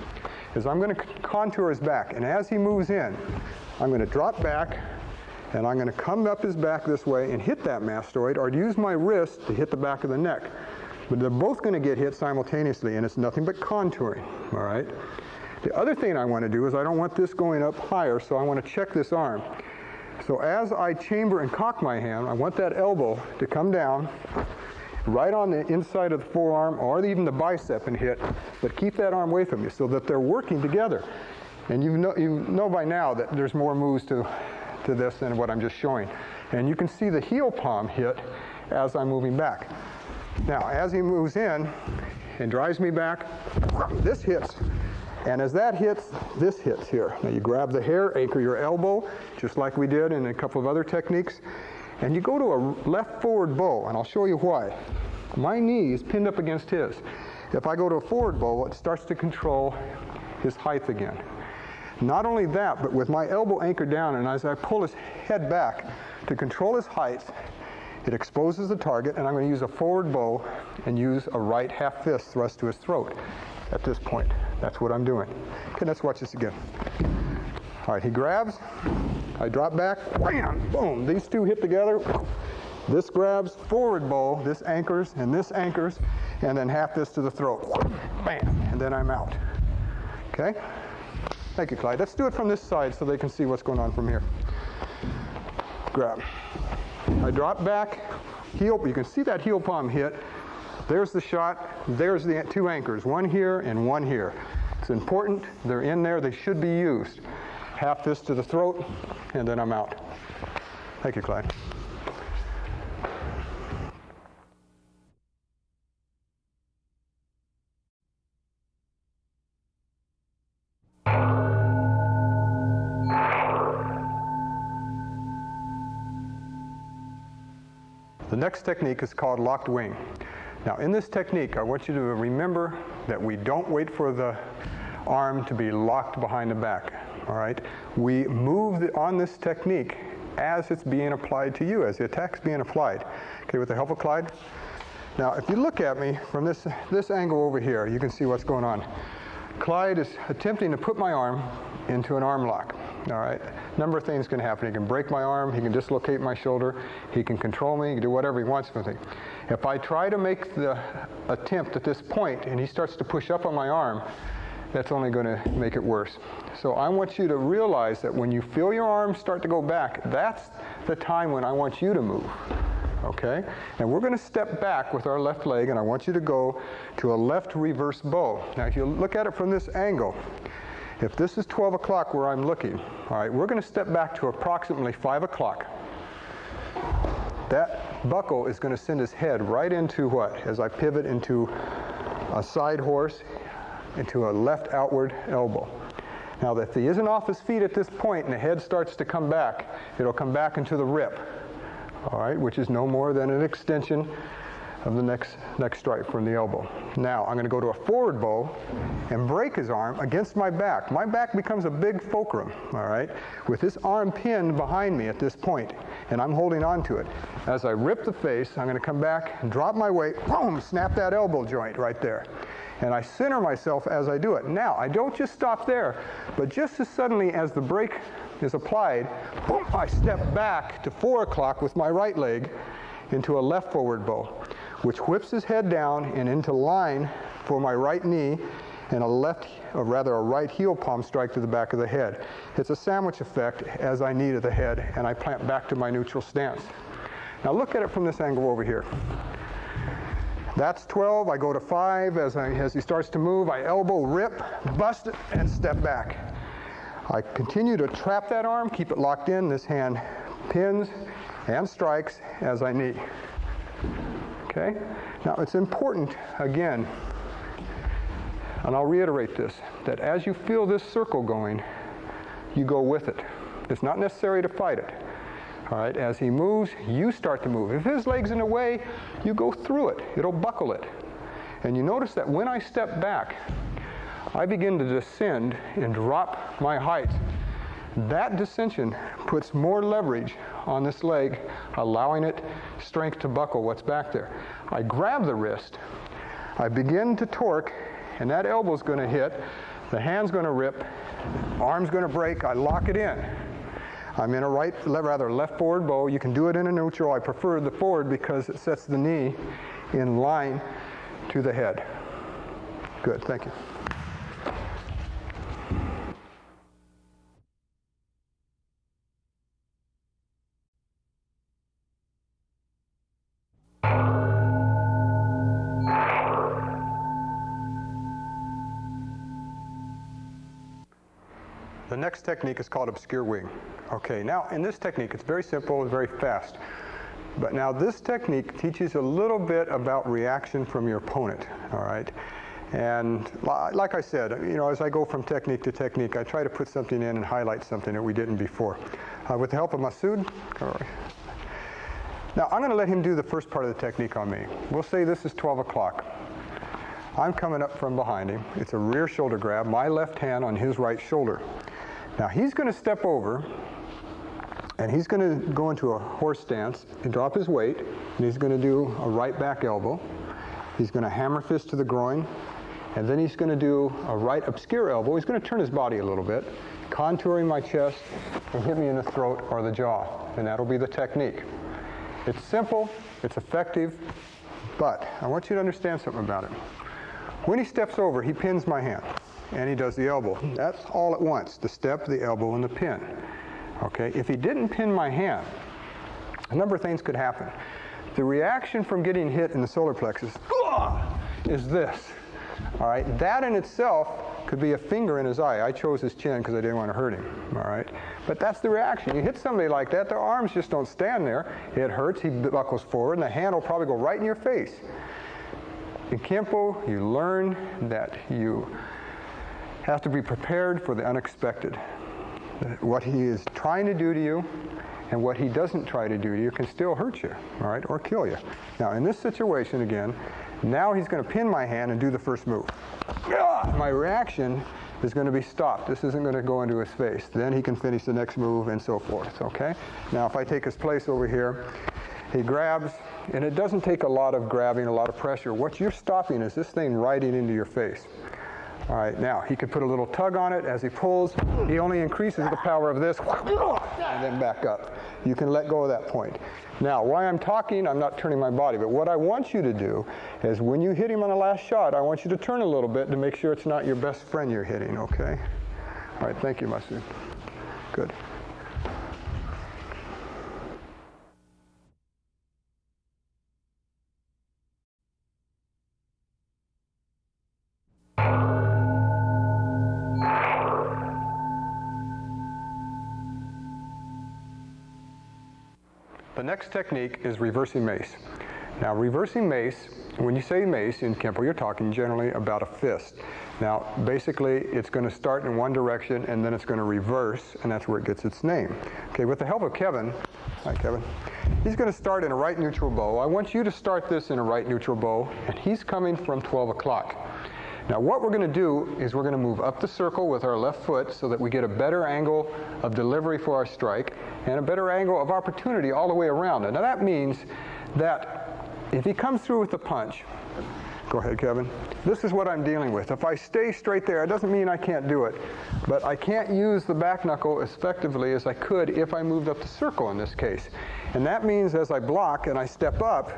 is I'm going to contour his back, and as he moves in, I'm going to drop back, and I'm going to come up his back this way and hit that mastoid, or use my wrist to hit the back of the neck. But they're both going to get hit simultaneously, and it's nothing but contouring, all right? The other thing I want to do is I don't want this going up higher, so I want to check this arm. So as I chamber and cock my hand, I want that elbow to come down right on the inside of the forearm or even the bicep and hit, but keep that arm away from you so that they're working together. And you know by now that there's more moves to this than what I'm just showing. And you can see the heel palm hit as I'm moving back. Now, as he moves in and drives me back, this hits. And as that hits, this hits here. Now you grab the hair, anchor your elbow, just like we did in a couple of other techniques, and you go to a left forward bow, and I'll show you why. My knee is pinned up against his. If I go to a forward bow, it starts to control his height again. Not only that, but with my elbow anchored down, and as I pull his head back to control his height, it exposes the target, and I'm going to use a forward bow and use a right half fist thrust to his throat at this point. That's what I'm doing. Okay, let's watch this again. All right, he grabs, I drop back, wham, boom. These two hit together. This grabs, forward bow, this anchors, and then half fist to the throat. Bam. and then I'm out. Okay? Thank you, Clyde. Let's do it from this side so they can see what's going on from here. Grab. I drop back, heel, you can see that heel palm hit. There's the shot, there's the two anchors, one here and one here. It's important, they're in there, they should be used. Half fist to the throat, and then I'm out. Thank you, Clyde. The next technique is called locked wing. Now in this technique, I want you to remember that we don't wait for the arm to be locked behind the back, all right? We move on this technique as it's being applied to you, as the attack's being applied. Okay, with the help of Clyde? Now if you look at me from this angle over here, you can see what's going on. Clyde is attempting to put my arm into an arm lock. All right, a number of things can happen. He can break my arm, he can dislocate my shoulder, he can control me, he can do whatever he wants with me. If I try to make the attempt at this point and he starts to push up on my arm, that's only going to make it worse. So I want you to realize that when you feel your arm start to go back, that's the time when I want you to move. Okay? And we're going to step back with our left leg, and I want you to go to a left reverse bow. Now if you look at it from this angle, if this is 12 o'clock where I'm looking, all right, we're going to step back to approximately 5 o'clock. That buckle is going to send his head right into what? As I pivot into a side horse, into a left outward elbow. Now, if he isn't off his feet at this point and the head starts to come back, it'll come back into the rip, all right, which is no more than an extension of the next strike from the elbow. Now, I'm going to go to a forward bow and break his arm against my back. My back becomes a big fulcrum, all right, with this arm pinned behind me at this point, and I'm holding on to it. As I rip the face, I'm going to come back and drop my weight, boom, snap that elbow joint right there. And I center myself as I do it. Now, I don't just stop there, but just as suddenly as the break is applied, boom, I step back to 4 o'clock with my right leg into a left forward bow, which whips his head down and into line for my right knee and a right heel palm strike to the back of the head. It's a sandwich effect as I knee to the head, and I plant back to my neutral stance. Now look at it from this angle over here. That's 12, I go to 5, as he starts to move, I elbow, rip, bust it, and step back. I continue to trap that arm, keep it locked in, this hand pins and strikes as I knee. Okay? Now it's important, again, and I'll reiterate this, that as you feel this circle going, you go with it. It's not necessary to fight it. All right, as he moves, you start to move. If his leg's in the way, you go through it. It'll buckle it. And you notice that when I step back, I begin to descend and drop my height. That descension puts more leverage on this leg, allowing it strength to buckle what's back there. I grab the wrist, I begin to torque, and that elbow's going to hit, the hand's going to rip, arm's going to break, I lock it in. I'm in a left forward bow. You can do it in a neutral. I prefer the forward because it sets the knee in line to the head. Good, thank you. The next technique is called obscure wing. Okay, now in this technique, it's very simple, it's very fast. But now this technique teaches a little bit about reaction from your opponent, all right? And like I said, you know, as I go from technique to technique, I try to put something in and highlight something that we didn't before. With the help of Masood, all right. Now I'm going to let him do the first part of the technique on me. We'll say this is 12 o'clock. I'm coming up from behind him. It's a rear shoulder grab, my left hand on his right shoulder. Now he's going to step over, and he's going to go into a horse stance and drop his weight, and he's going to do a right back elbow. He's going to hammer fist to the groin, and then he's going to do a right obscure elbow. He's going to turn his body a little bit, contouring my chest and hit me in the throat or the jaw, and that'll be the technique. It's simple, it's effective, but I want you to understand something about it. When he steps over, he pins my hand, and he does the elbow. That's all at once, the step, the elbow, and the pin. Okay, if he didn't pin my hand, a number of things could happen. The reaction from getting hit in the solar plexus is this. All right, that in itself could be a finger in his eye. I chose his chin because I didn't want to hurt him. All right, but that's the reaction. You hit somebody like that, their arms just don't stand there. It hurts. He buckles forward, and the hand will probably go right in your face. In Kempo, you learn that you have to be prepared for the unexpected. What he is trying to do to you and what he doesn't try to do to you can still hurt you, all right, or kill you. Now, in this situation, again, now he's going to pin my hand and do the first move. My reaction is going to be stopped. This isn't going to go into his face. Then he can finish the next move and so forth, okay? Now, if I take his place over here, he grabs, and it doesn't take a lot of grabbing, a lot of pressure. What you're stopping is this thing riding into your face. All right, now he could put a little tug on it as he pulls. He only increases the power of this and then back up. You can let go of that point. Now, while I'm talking, I'm not turning my body, but what I want you to do is when you hit him on the last shot, I want you to turn a little bit to make sure it's not your best friend you're hitting, okay? All right, thank you, Masu. Good. The next technique is reversing mace. Now, reversing mace, when you say mace in Kempo, you're talking generally about a fist. Now, basically, it's going to start in one direction, and then it's going to reverse, and that's where it gets its name. Okay, with the help of Kevin, hi Kevin, he's going to start in a right neutral bow. I want you to start this in a right neutral bow, and he's coming from 12 o'clock. Now, what we're going to do is we're going to move up the circle with our left foot so that we get a better angle of delivery for our strike and a better angle of opportunity all the way around it. Now, that means that if he comes through with the punch, go ahead, Kevin, this is what I'm dealing with. If I stay straight there, it doesn't mean I can't do it, but I can't use the back knuckle as effectively as I could if I moved up the circle in this case. And that means as I block and I step up,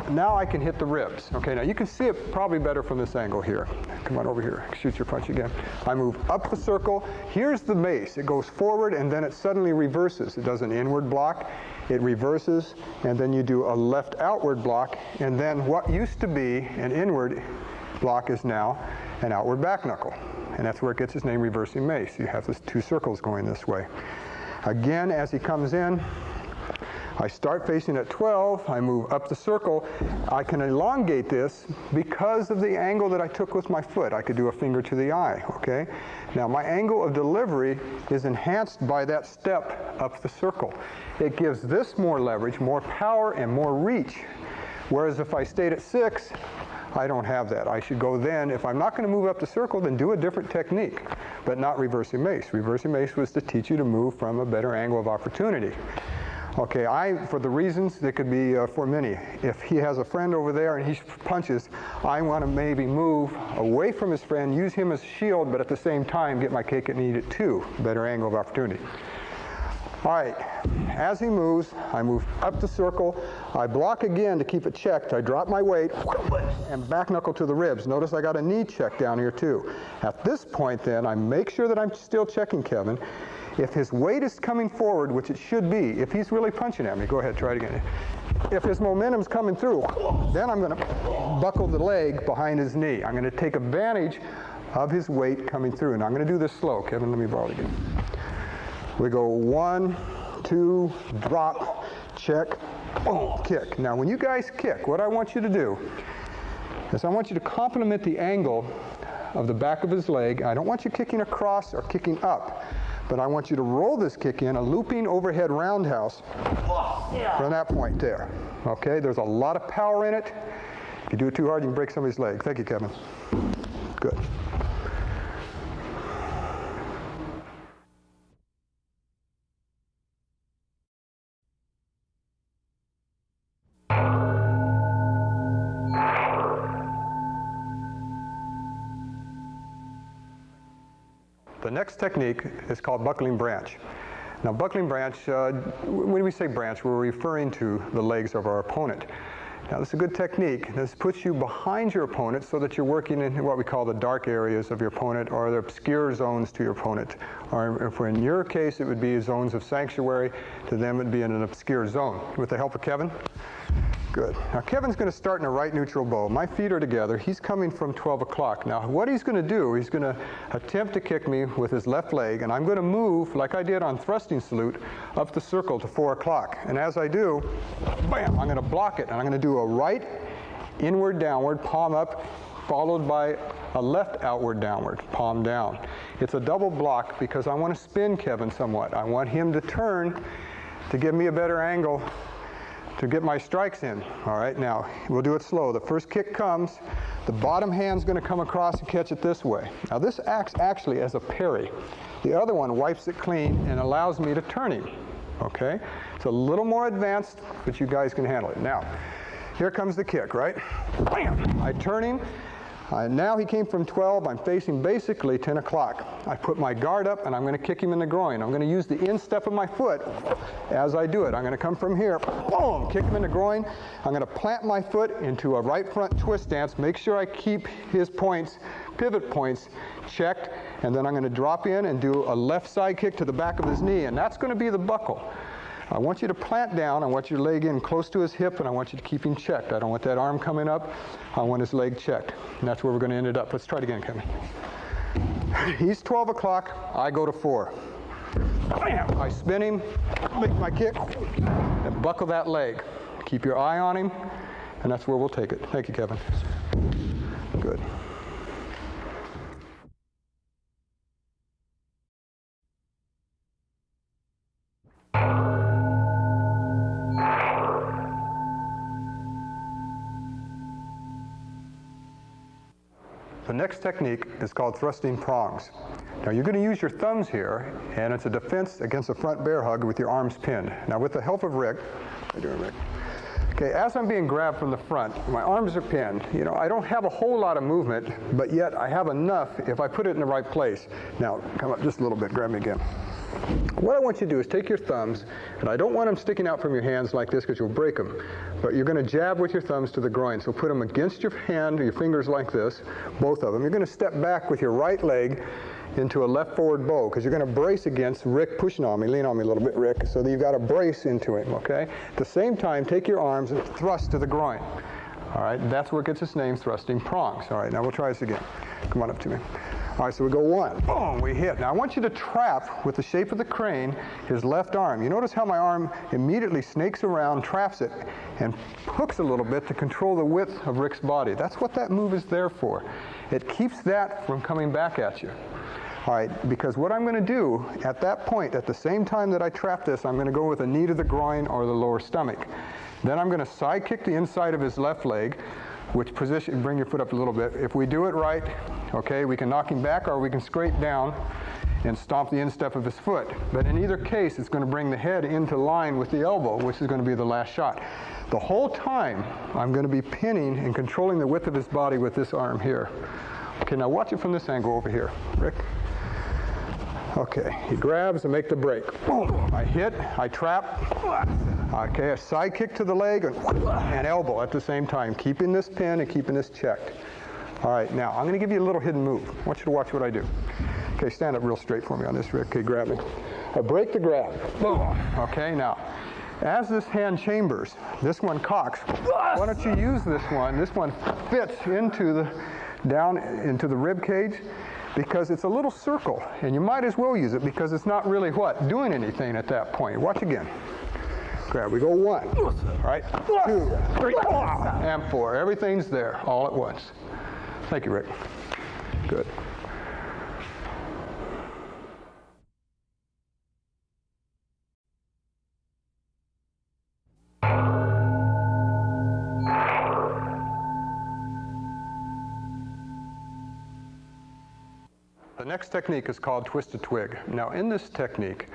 now I can hit the ribs. Okay, now you can see it probably better from this angle here. Come on over here, shoot your punch again. I move up the circle. Here's the mace. It goes forward and then it suddenly reverses. It does an inward block, it reverses, and then you do a left outward block, and then what used to be an inward block is now an outward back knuckle. And that's where it gets its name, reversing mace. You have these two circles going this way. Again, as he comes in, I start facing at 12, I move up the circle. I can elongate this because of the angle that I took with my foot. I could do a finger to the eye, okay? Now, my angle of delivery is enhanced by that step up the circle. It gives this more leverage, more power, and more reach. Whereas if I stayed at 6, I don't have that. I should go then, if I'm not going to move up the circle, then do a different technique, but not reversing mace. Reversing mace was to teach you to move from a better angle of opportunity. Okay, for the reasons, that could be for many. If he has a friend over there and he punches, I want to maybe move away from his friend, use him as a shield, but at the same time get my cake and eat it too. Better angle of opportunity. All right, as he moves, I move up the circle. I block again to keep it checked. I drop my weight and back knuckle to the ribs. Notice I got a knee check down here too. At this point then, I make sure that I'm still checking Kevin. If his weight is coming forward, which it should be, if he's really punching at me, go ahead, try it again. If his momentum's coming through, then I'm going to buckle the leg behind his knee. I'm going to take advantage of his weight coming through. And I'm going to do this slow. Kevin, let me borrow it again. We go 1, 2, drop, check, boom, kick. Now, when you guys kick, what I want you to do is I want you to complement the angle of the back of his leg. I don't want you kicking across or kicking up. But I want you to roll this kick in, a looping overhead roundhouse from that point there. Okay, there's a lot of power in it. If you do it too hard, you can break somebody's leg. Thank you, Kevin. Good. The next technique is called buckling branch. Now, buckling branch, when we say branch, we're referring to the legs of our opponent. Now this is a good technique. This puts you behind your opponent so that you're working in what we call the dark areas of your opponent, or the obscure zones to your opponent. Or if in your case it would be zones of sanctuary, to them it would be in an obscure zone. With the help of Kevin? Good. Now Kevin's going to start in a right neutral bow. My feet are together. He's coming from 12 o'clock. Now what he's going to do, he's going to attempt to kick me with his left leg, and I'm going to move, like I did on thrusting salute, up the circle to 4 o'clock. And as I do, bam, I'm going to block it, and I'm going to do a right inward downward, palm up, followed by a left outward downward, palm down. It's a double block because I want to spin Kevin somewhat. I want him to turn to give me a better angle to get my strikes in. All right, now we'll do it slow. The first kick comes, the bottom hand's going to come across and catch it this way. Now this acts actually as a parry. The other one wipes it clean and allows me to turn him. Okay, it's a little more advanced, but you guys can handle it. Now, here comes the kick, right? Bam! I turn him. Now he came from 12. I'm facing basically 10 o'clock. I put my guard up, and I'm going to kick him in the groin. I'm going to use the instep of my foot as I do it. I'm going to come from here, boom, kick him in the groin. I'm going to plant my foot into a right front twist stance, make sure I keep his points, pivot points, checked, and then I'm going to drop in and do a left side kick to the back of his knee, and that's going to be the buckle. I want you to plant down. I want your leg in close to his hip, and I want you to keep him checked. I don't want that arm coming up. I want his leg checked. And that's where we're going to end it up. Let's try it again, Kevin. He's 12 o'clock. I go to 4. Bam! I spin him, make my kick, and buckle that leg. Keep your eye on him, and that's where we'll take it. Thank you, Kevin. Good. The next technique is called thrusting prongs. Now you're going to use your thumbs here, and it's a defense against a front bear hug with your arms pinned. Now with the help of Rick, how you doing, Rick? Okay, as I'm being grabbed from the front, my arms are pinned. You know, I don't have a whole lot of movement, but yet I have enough if I put it in the right place. Now, come up just a little bit, grab me again. What I want you to do is take your thumbs, and I don't want them sticking out from your hands like this because you'll break them, but you're going to jab with your thumbs to the groin. So put them against your hand, your fingers like this, both of them. You're going to step back with your right leg into a left forward bow because you're going to brace against Rick pushing on me. Lean on me a little bit, Rick, so that you've got to brace into him, okay? At the same time, take your arms and thrust to the groin. All right, that's where it gets its name, thrusting prongs. All right, now we'll try this again. Come on up to me. All right, so we go 1, boom, we hit. Now I want you to trap with the shape of the crane his left arm. You notice how my arm immediately snakes around, traps it, and hooks a little bit to control the width of Rick's body. That's what that move is there for. It keeps that from coming back at you. All right, because what I'm going to do at that point, at the same time that I trap this, I'm going to go with a knee to the groin or the lower stomach. Then I'm going to side kick the inside of his left leg, which position, bring your foot up a little bit. If we do it right, okay, we can knock him back or we can scrape down and stomp the instep of his foot. But in either case, it's going to bring the head into line with the elbow, which is going to be the last shot. The whole time, I'm going to be pinning and controlling the width of his body with this arm here. Okay, now watch it from this angle over here. Rick? Okay, he grabs and make the break. Boom! I hit, I trap. Okay, a side kick to the leg and elbow at the same time, keeping this pin and keeping this checked. All right, now I'm going to give you a little hidden move. I want you to watch what I do. Okay, stand up real straight for me on this, Rick. Okay, grab me. I break the grab. Boom. Okay, now, as this hand chambers, this one cocks. Why don't you use this one? This one fits into the down into the rib cage because it's a little circle, and you might as well use it because it's not really what? Doing anything at that point. Watch again. Grab. We go 1, all right, 2, 3, and 4. Everything's there all at once. Thank you, Rick. Good. The next technique is called twisted twig. Now in this technique,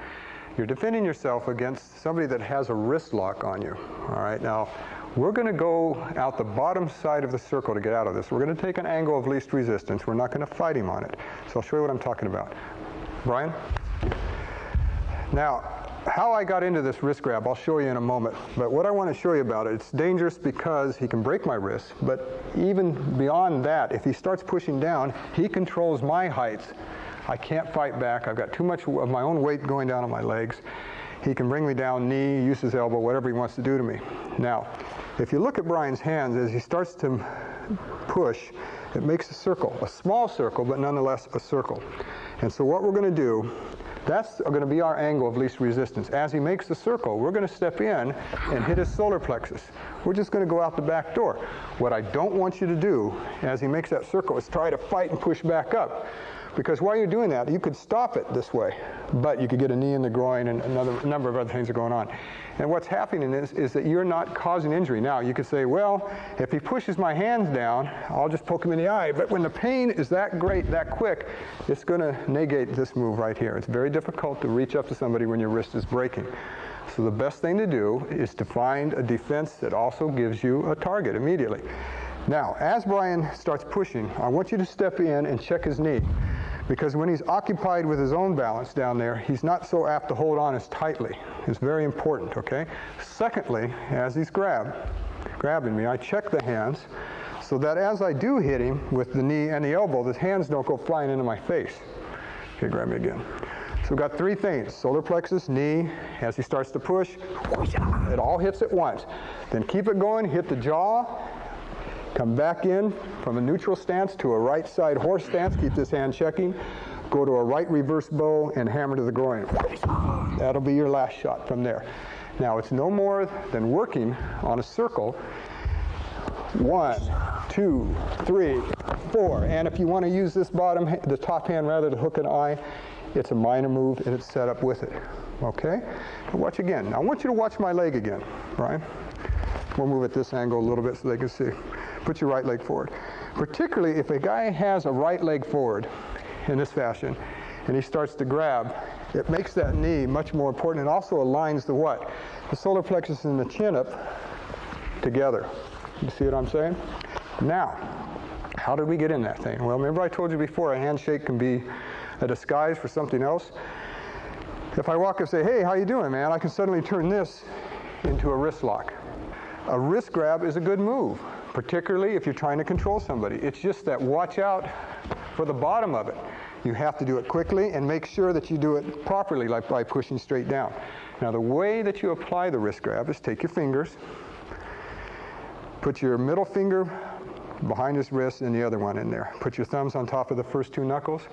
you're defending yourself against somebody that has a wrist lock on you. All right, now we're going to go out the bottom side of the circle to get out of this. We're going to take an angle of least resistance. We're not going to fight him on it. So I'll show you what I'm talking about. Brian? Now, how I got into this wrist grab, I'll show you in a moment. But what I want to show you about it, it's dangerous because he can break my wrist. But even beyond that, if he starts pushing down, he controls my height. I can't fight back. I've got too much of my own weight going down on my legs. He can bring me down, knee, use his elbow, whatever he wants to do to me. Now, if you look at Brian's hands, as he starts to push, it makes a circle, a small circle, but nonetheless a circle. And so what we're going to do, that's going to be our angle of least resistance. As he makes the circle, we're going to step in and hit his solar plexus. We're just going to go out the back door. What I don't want you to do, as he makes that circle, is try to fight and push back up. Because while you're doing that, you could stop it this way, but you could get a knee in the groin and a number of other things are going on. And what's happening is that you're not causing injury. Now, you could say, well, if he pushes my hands down, I'll just poke him in the eye. But when the pain is that great, that quick, it's going to negate this move right here. It's very difficult to reach up to somebody when your wrist is breaking. So the best thing to do is to find a defense that also gives you a target immediately. Now, as Brian starts pushing, I want you to step in and check his knee. Because when he's occupied with his own balance down there, he's not so apt to hold on as tightly. It's very important, okay? Secondly, as he's grabbing me, I check the hands so that as I do hit him with the knee and the elbow, the hands don't go flying into my face. Okay, grab me again. So we've got three things: solar plexus, knee, as he starts to push, it all hits at once. Then keep it going, hit the jaw, come back in from a neutral stance to a right side horse stance. Keep this hand checking. Go to a right reverse bow and hammer to the groin. That'll be your last shot from there. Now, it's no more than working on a circle. 1, 2, 3, 4. And if you want to use this the top hand rather to hook an eye, it's a minor move and it's set up with it. Okay? Now watch again. Now, I want you to watch my leg again, Brian. We'll move at this angle a little bit so they can see. Put your right leg forward. Particularly if a guy has a right leg forward in this fashion and he starts to grab, it makes that knee much more important. It also aligns the what? The solar plexus and the chin up together. You see what I'm saying? Now, how did we get in that thing? Well, remember I told you before, a handshake can be a disguise for something else. If I walk up and say, hey, how you doing, man? I can suddenly turn this into a wrist lock. A wrist grab is a good move, particularly if you're trying to control somebody. It's just that watch out for the bottom of it. You have to do it quickly and make sure that you do it properly, like by pushing straight down. Now, the way that you apply the wrist grab is take your fingers, put your middle finger behind his wrist and the other one in there. Put your thumbs on top of the first two knuckles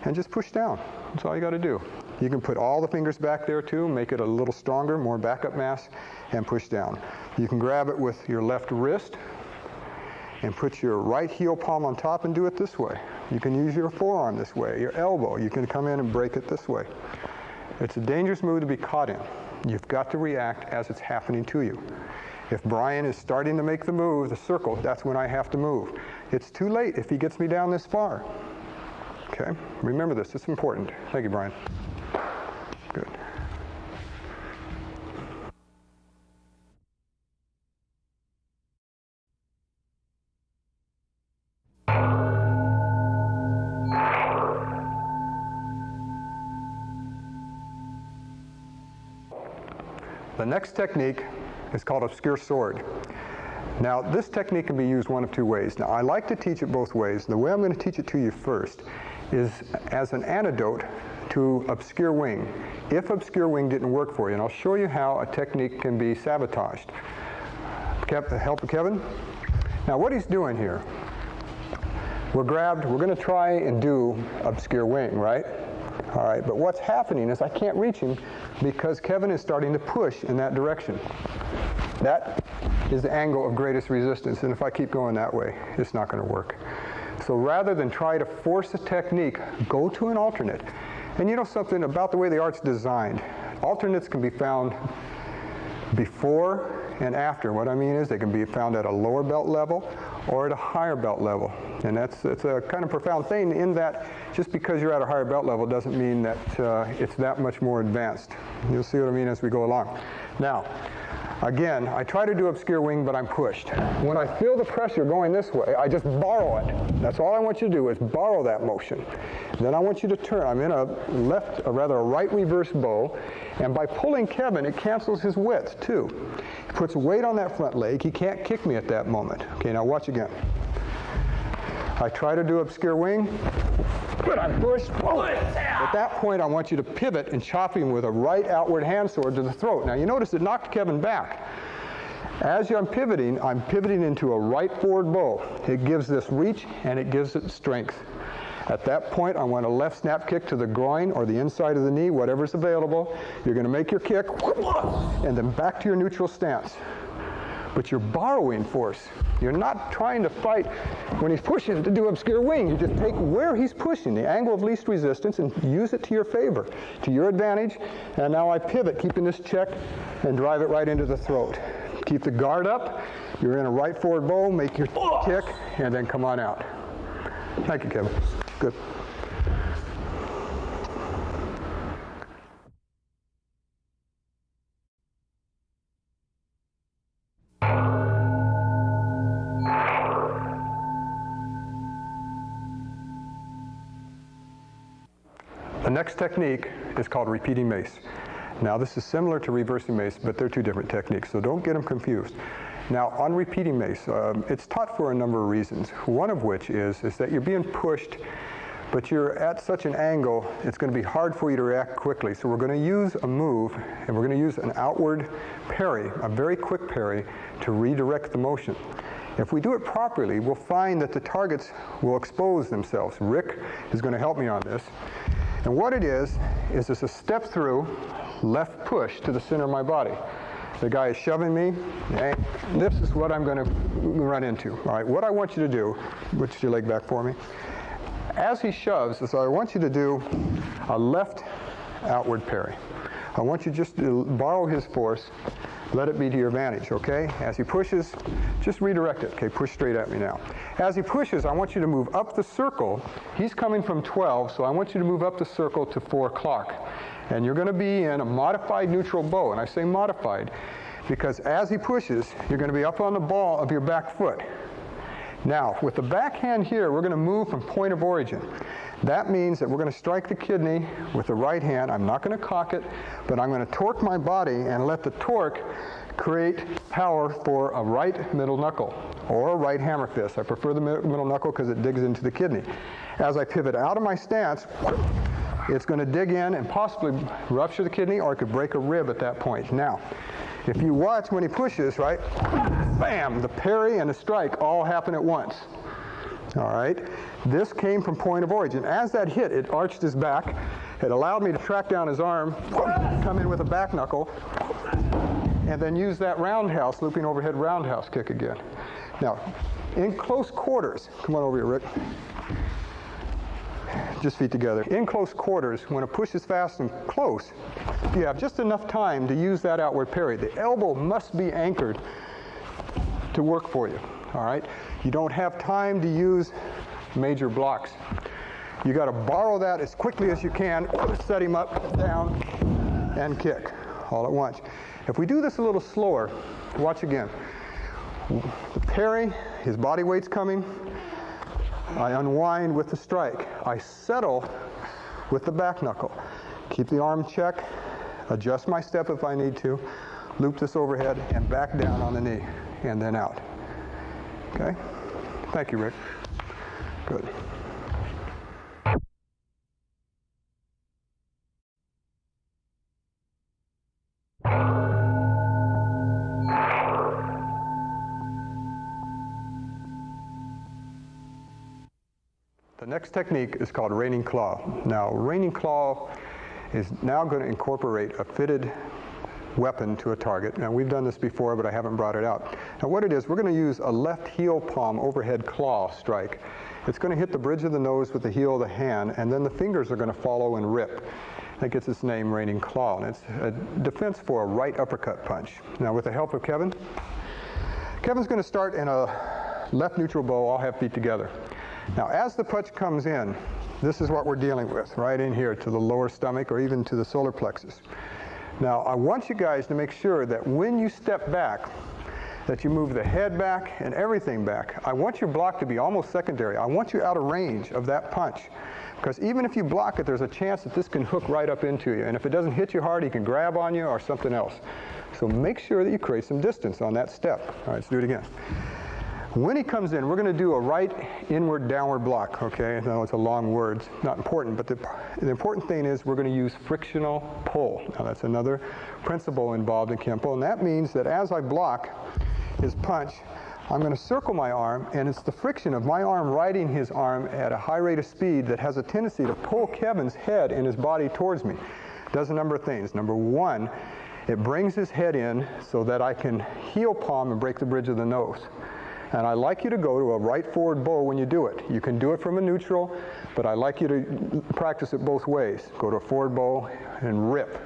and just push down. That's all you got to do. You can put all the fingers back there too, make it a little stronger, more backup mass, and push down. You can grab it with your left wrist and put your right heel palm on top and do it this way. You can use your forearm this way, your elbow. You can come in and break it this way. It's a dangerous move to be caught in. You've got to react as it's happening to you. If Brian is starting to make the move, the circle, that's when I have to move. It's too late if he gets me down this far. Okay? Remember this. It's important. Thank you, Brian. Good. The next technique is called obscure sword. Now, this technique can be used one of two ways. Now, I like to teach it both ways. The way I'm going to teach it to you first is as an antidote to obscure wing, if obscure wing didn't work for you. And I'll show you how a technique can be sabotaged. Help Kevin? Now, what he's doing here, we're grabbed, we're going to try and do obscure wing, right? All right, but what's happening is I can't reach him because Kevin is starting to push in that direction. That is the angle of greatest resistance, and if I keep going that way, it's not going to work. So rather than try to force a technique, go to an alternate. And you know something about the way the art's designed, alternates can be found before and after. What I mean is they can be found at a lower belt level or at a higher belt level. And it's a kind of profound thing in that just because you're at a higher belt level doesn't mean that it's that much more advanced. You'll see what I mean as we go along. Now, Again, I try to do obscure wing, but I'm pushed. When I feel the pressure going this way, I just borrow it. That's all I want you to do is borrow that motion. Then I want you to turn. I'm in a right reverse bow, and by pulling Kevin, it cancels his width too. He puts weight on that front leg. He can't kick me at that moment. Okay, now watch again. I try to do obscure wing, but I'm pushed. Oh. At that point, I want you to pivot and chop him with a right outward hand sword to the throat. Now, you notice it knocked Kevin back. As I'm pivoting into a right forward bow. It gives this reach, and it gives it strength. At that point, I want a left snap kick to the groin or the inside of the knee, whatever's available. You're going to make your kick, and then back to your neutral stance. But you're borrowing force. You're not trying to fight when he's pushing to do obscure wing. You just take where he's pushing, the angle of least resistance, and use it to your favor, to your advantage. And now I pivot, keeping this check, and drive it right into the throat. Keep the guard up. You're in a right forward bow, make your kick, and then come on out. Thank you, Kevin. Good. The next technique is called repeating mace. Now this is similar to reversing mace, but they're two different techniques, so don't get them confused. Now on repeating mace, it's taught for a number of reasons. One of which is that you're being pushed, but you're at such an angle, it's going to be hard for you to react quickly. So we're going to use a move, and we're going to use an outward parry, a very quick parry, to redirect the motion. If we do it properly, we'll find that the targets will expose themselves. Rick is going to help me on this. And what it is it's a step through left push to the center of my body. The guy is shoving me, and this is what I'm going to run into. All right, what I want you to do, put your leg back for me. As he shoves, so I want you to do a left outward parry. I want you just to borrow his force, let it be to your advantage, okay? As he pushes, just redirect it. Okay, push straight at me now. As he pushes, I want you to move up the circle. He's coming from 12, so I want you to move up the circle to 4 o'clock. And you're going to be in a modified neutral bow. And I say modified because as he pushes, you're going to be up on the ball of your back foot. Now, with the backhand here, we're going to move from point of origin. That means that we're going to strike the kidney with the right hand. I'm not going to cock it, but I'm going to torque my body and let the torque create power for a right middle knuckle or a right hammer fist. I prefer the middle knuckle because it digs into the kidney. As I pivot out of my stance, it's going to dig in and possibly rupture the kidney, or it could break a rib at that point. Now, if you watch when he pushes, right, bam, the parry and the strike all happen at once. All right? This came from point of origin. As that hit, it arched his back. It allowed me to track down his arm, come in with a back knuckle, and then use that roundhouse, looping overhead roundhouse kick again. Now, in close quarters, come on over here, Rick. Just feet together. In close quarters, when a push is fast and close, you have just enough time to use that outward parry. The elbow must be anchored to work for you, all right? You don't have time to use major blocks. You got to borrow that as quickly as you can, set him up, down, and kick all at once. If we do this a little slower, watch again. The parry, his body weight's coming. I unwind with the strike. I settle with the back knuckle. Keep the arm check, adjust my step if I need to, loop this overhead, and back down on the knee, and then out. Okay? Thank you, Rick. Good. The next technique is called reining claw. Now, reining claw is now going to incorporate a fitted weapon to a target. Now, we've done this before, but I haven't brought it out. Now, what it is, we're going to use a left heel palm overhead claw strike. It's going to hit the bridge of the nose with the heel of the hand, and then the fingers are going to follow and rip. That gets its name, reining claw, and it's a defense for a right uppercut punch. Now, with the help of Kevin, Kevin's going to start in a left neutral bow, all have feet together. Now, as the punch comes in, this is what we're dealing with, right in here to the lower stomach or even to the solar plexus. Now, I want you guys to make sure that when you step back, that you move the head back and everything back. I want your block to be almost secondary. I want you out of range of that punch. Because even if you block it, there's a chance that this can hook right up into you. And if it doesn't hit you hard, he can grab on you or something else. So make sure that you create some distance on that step. All right, let's do it again. When he comes in, we're going to do a right inward downward block, okay? I know it's a long word, it's not important, but the important thing is we're going to use frictional pull. Now that's another principle involved in Kempo, and that means that as I block his punch, I'm going to circle my arm, and it's the friction of my arm riding his arm at a high rate of speed that has a tendency to pull Kevin's head and his body towards me. It does a number of things. Number one, it brings his head in so that I can heel palm and break the bridge of the nose. And I like you to go to a right forward bow when you do it. You can do it from a neutral, but I like you to practice it both ways. Go to a forward bow and rip,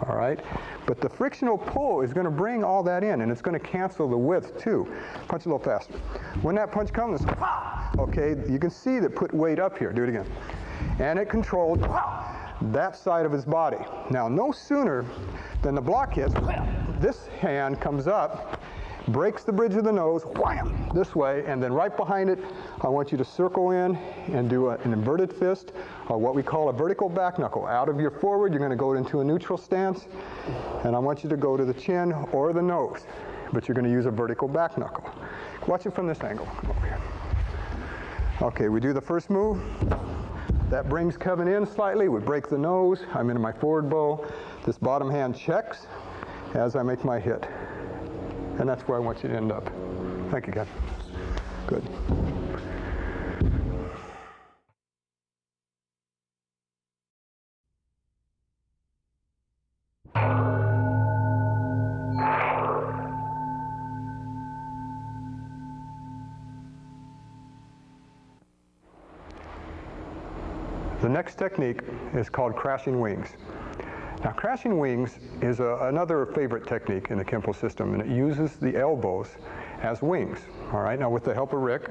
all right? But the frictional pull is going to bring all that in, and it's going to cancel the width too. Punch a little faster. When that punch comes, okay, you can see that put weight up here. Do it again. And it controlled that side of his body. Now, no sooner than the block hits, this hand comes up, breaks the bridge of the nose, wham, this way, and then right behind it, I want you to circle in and do an inverted fist, or what we call a vertical back knuckle. Out of your forward, you're going to go into a neutral stance, and I want you to go to the chin or the nose, but you're going to use a vertical back knuckle. Watch it from this angle. Come over here. Okay, we do the first move. That brings Kevin in slightly. We break the nose. I'm into my forward bow. This bottom hand checks as I make my hit. And that's where I want you to end up. Thank you, Kevin. Good. The next technique is called crashing wings. Now, crashing wings is another favorite technique in the Kempo system, and it uses the elbows as wings. All right, now with the help of Rick.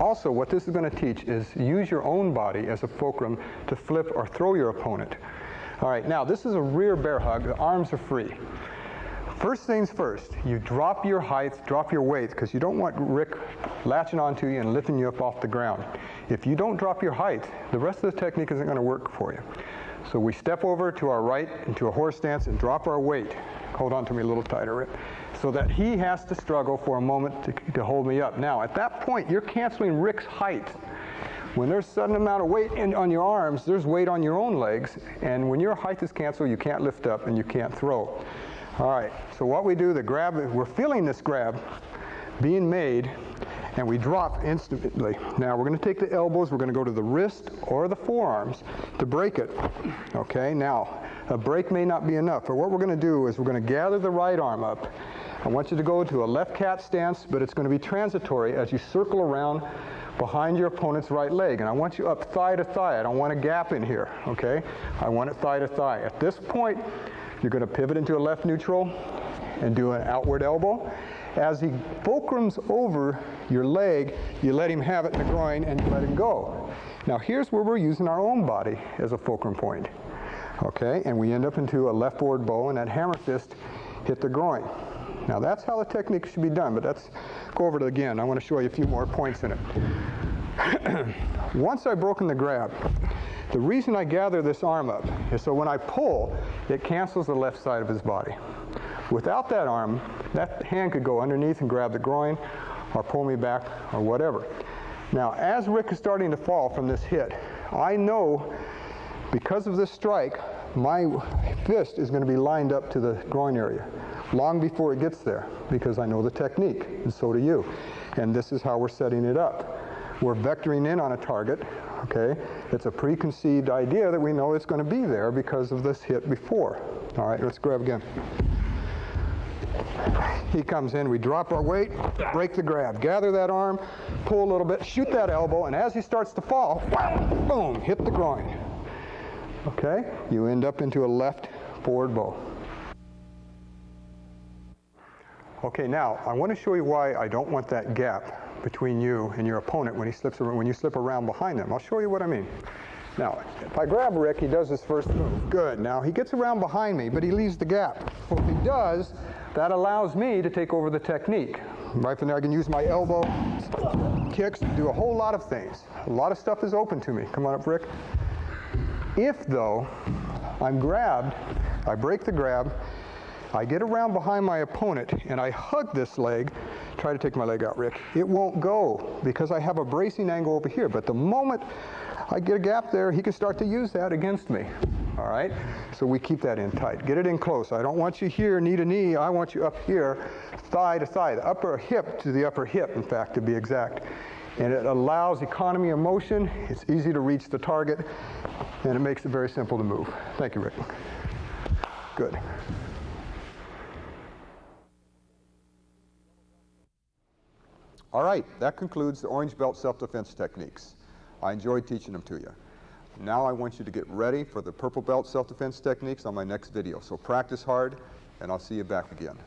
Also, what this is going to teach is use your own body as a fulcrum to flip or throw your opponent. All right, now this is a rear bear hug. The arms are free. First things first, you drop your height, drop your weight, because you don't want Rick latching onto you and lifting you up off the ground. If you don't drop your height, the rest of the technique isn't going to work for you. So we step over to our right into a horse stance and drop our weight. Hold on to me a little tighter, Rick, so that he has to struggle for a moment to hold me up. Now, at that point, you're canceling Rick's height. When there's a sudden amount of weight on your arms, there's weight on your own legs, and when your height is canceled, you can't lift up and you can't throw. All right, so what we do, the grab, we're feeling this grab being made, and we drop instantly. Now we're going to take the elbows, we're going to go to the wrist or the forearms to break it. Okay, now a break may not be enough, but what we're going to do is we're going to gather the right arm up. I want you to go to a left cat stance, but it's going to be transitory as you circle around behind your opponent's right leg. And I want you up thigh to thigh. I don't want a gap in here, okay? I want it thigh to thigh. At this point, you're going to pivot into a left neutral and do an outward elbow. As he fulcrums over your leg, you let him have it in the groin and you let him go. Now here's where we're using our own body as a fulcrum point. Okay, and we end up into a left forward bow, and that hammer fist hit the groin. Now that's how the technique should be done, but let's go over it again. I want to show you a few more points in it. Once I've broken the grab, the reason I gather this arm up is so when I pull, it cancels the left side of his body. Without that arm, that hand could go underneath and grab the groin or pull me back or whatever. Now, as Rick is starting to fall from this hit, I know because of this strike, my fist is going to be lined up to the groin area long before it gets there, because I know the technique, and so do you. And this is how we're setting it up. We're vectoring in on a target, okay? It's a preconceived idea that we know it's going to be there because of this hit before. All right, let's grab again. He comes in, we drop our weight, break the grab, gather that arm, pull a little bit, shoot that elbow, and as he starts to fall, boom, hit the groin. Okay, you end up into a left forward bow. Okay, now I want to show you why I don't want that gap between you and your opponent when he slips around, when you slip around behind them. I'll show you what I mean. Now, if I grab Rick, he does his first move. Good. Now, he gets around behind me, but he leaves the gap. Well, if he does, that allows me to take over the technique. Right from there, I can use my elbow, kicks, do a whole lot of things. A lot of stuff is open to me. Come on up, Rick. If, though, I'm grabbed, I break the grab, I get around behind my opponent, and I hug this leg, try to take my leg out, Rick. It won't go because I have a bracing angle over here. But the moment I get a gap there, he can start to use that against me. All right? So we keep that in tight. Get it in close. I don't want you here, knee to knee. I want you up here, thigh to thigh, the upper hip to the upper hip, in fact, to be exact. And it allows economy of motion. It's easy to reach the target, and it makes it very simple to move. Thank you, Rick. Good. All right, that concludes the Orange Belt self-defense techniques. I enjoyed teaching them to you. Now I want you to get ready for the Purple Belt self-defense techniques on my next video. So practice hard, and I'll see you back again.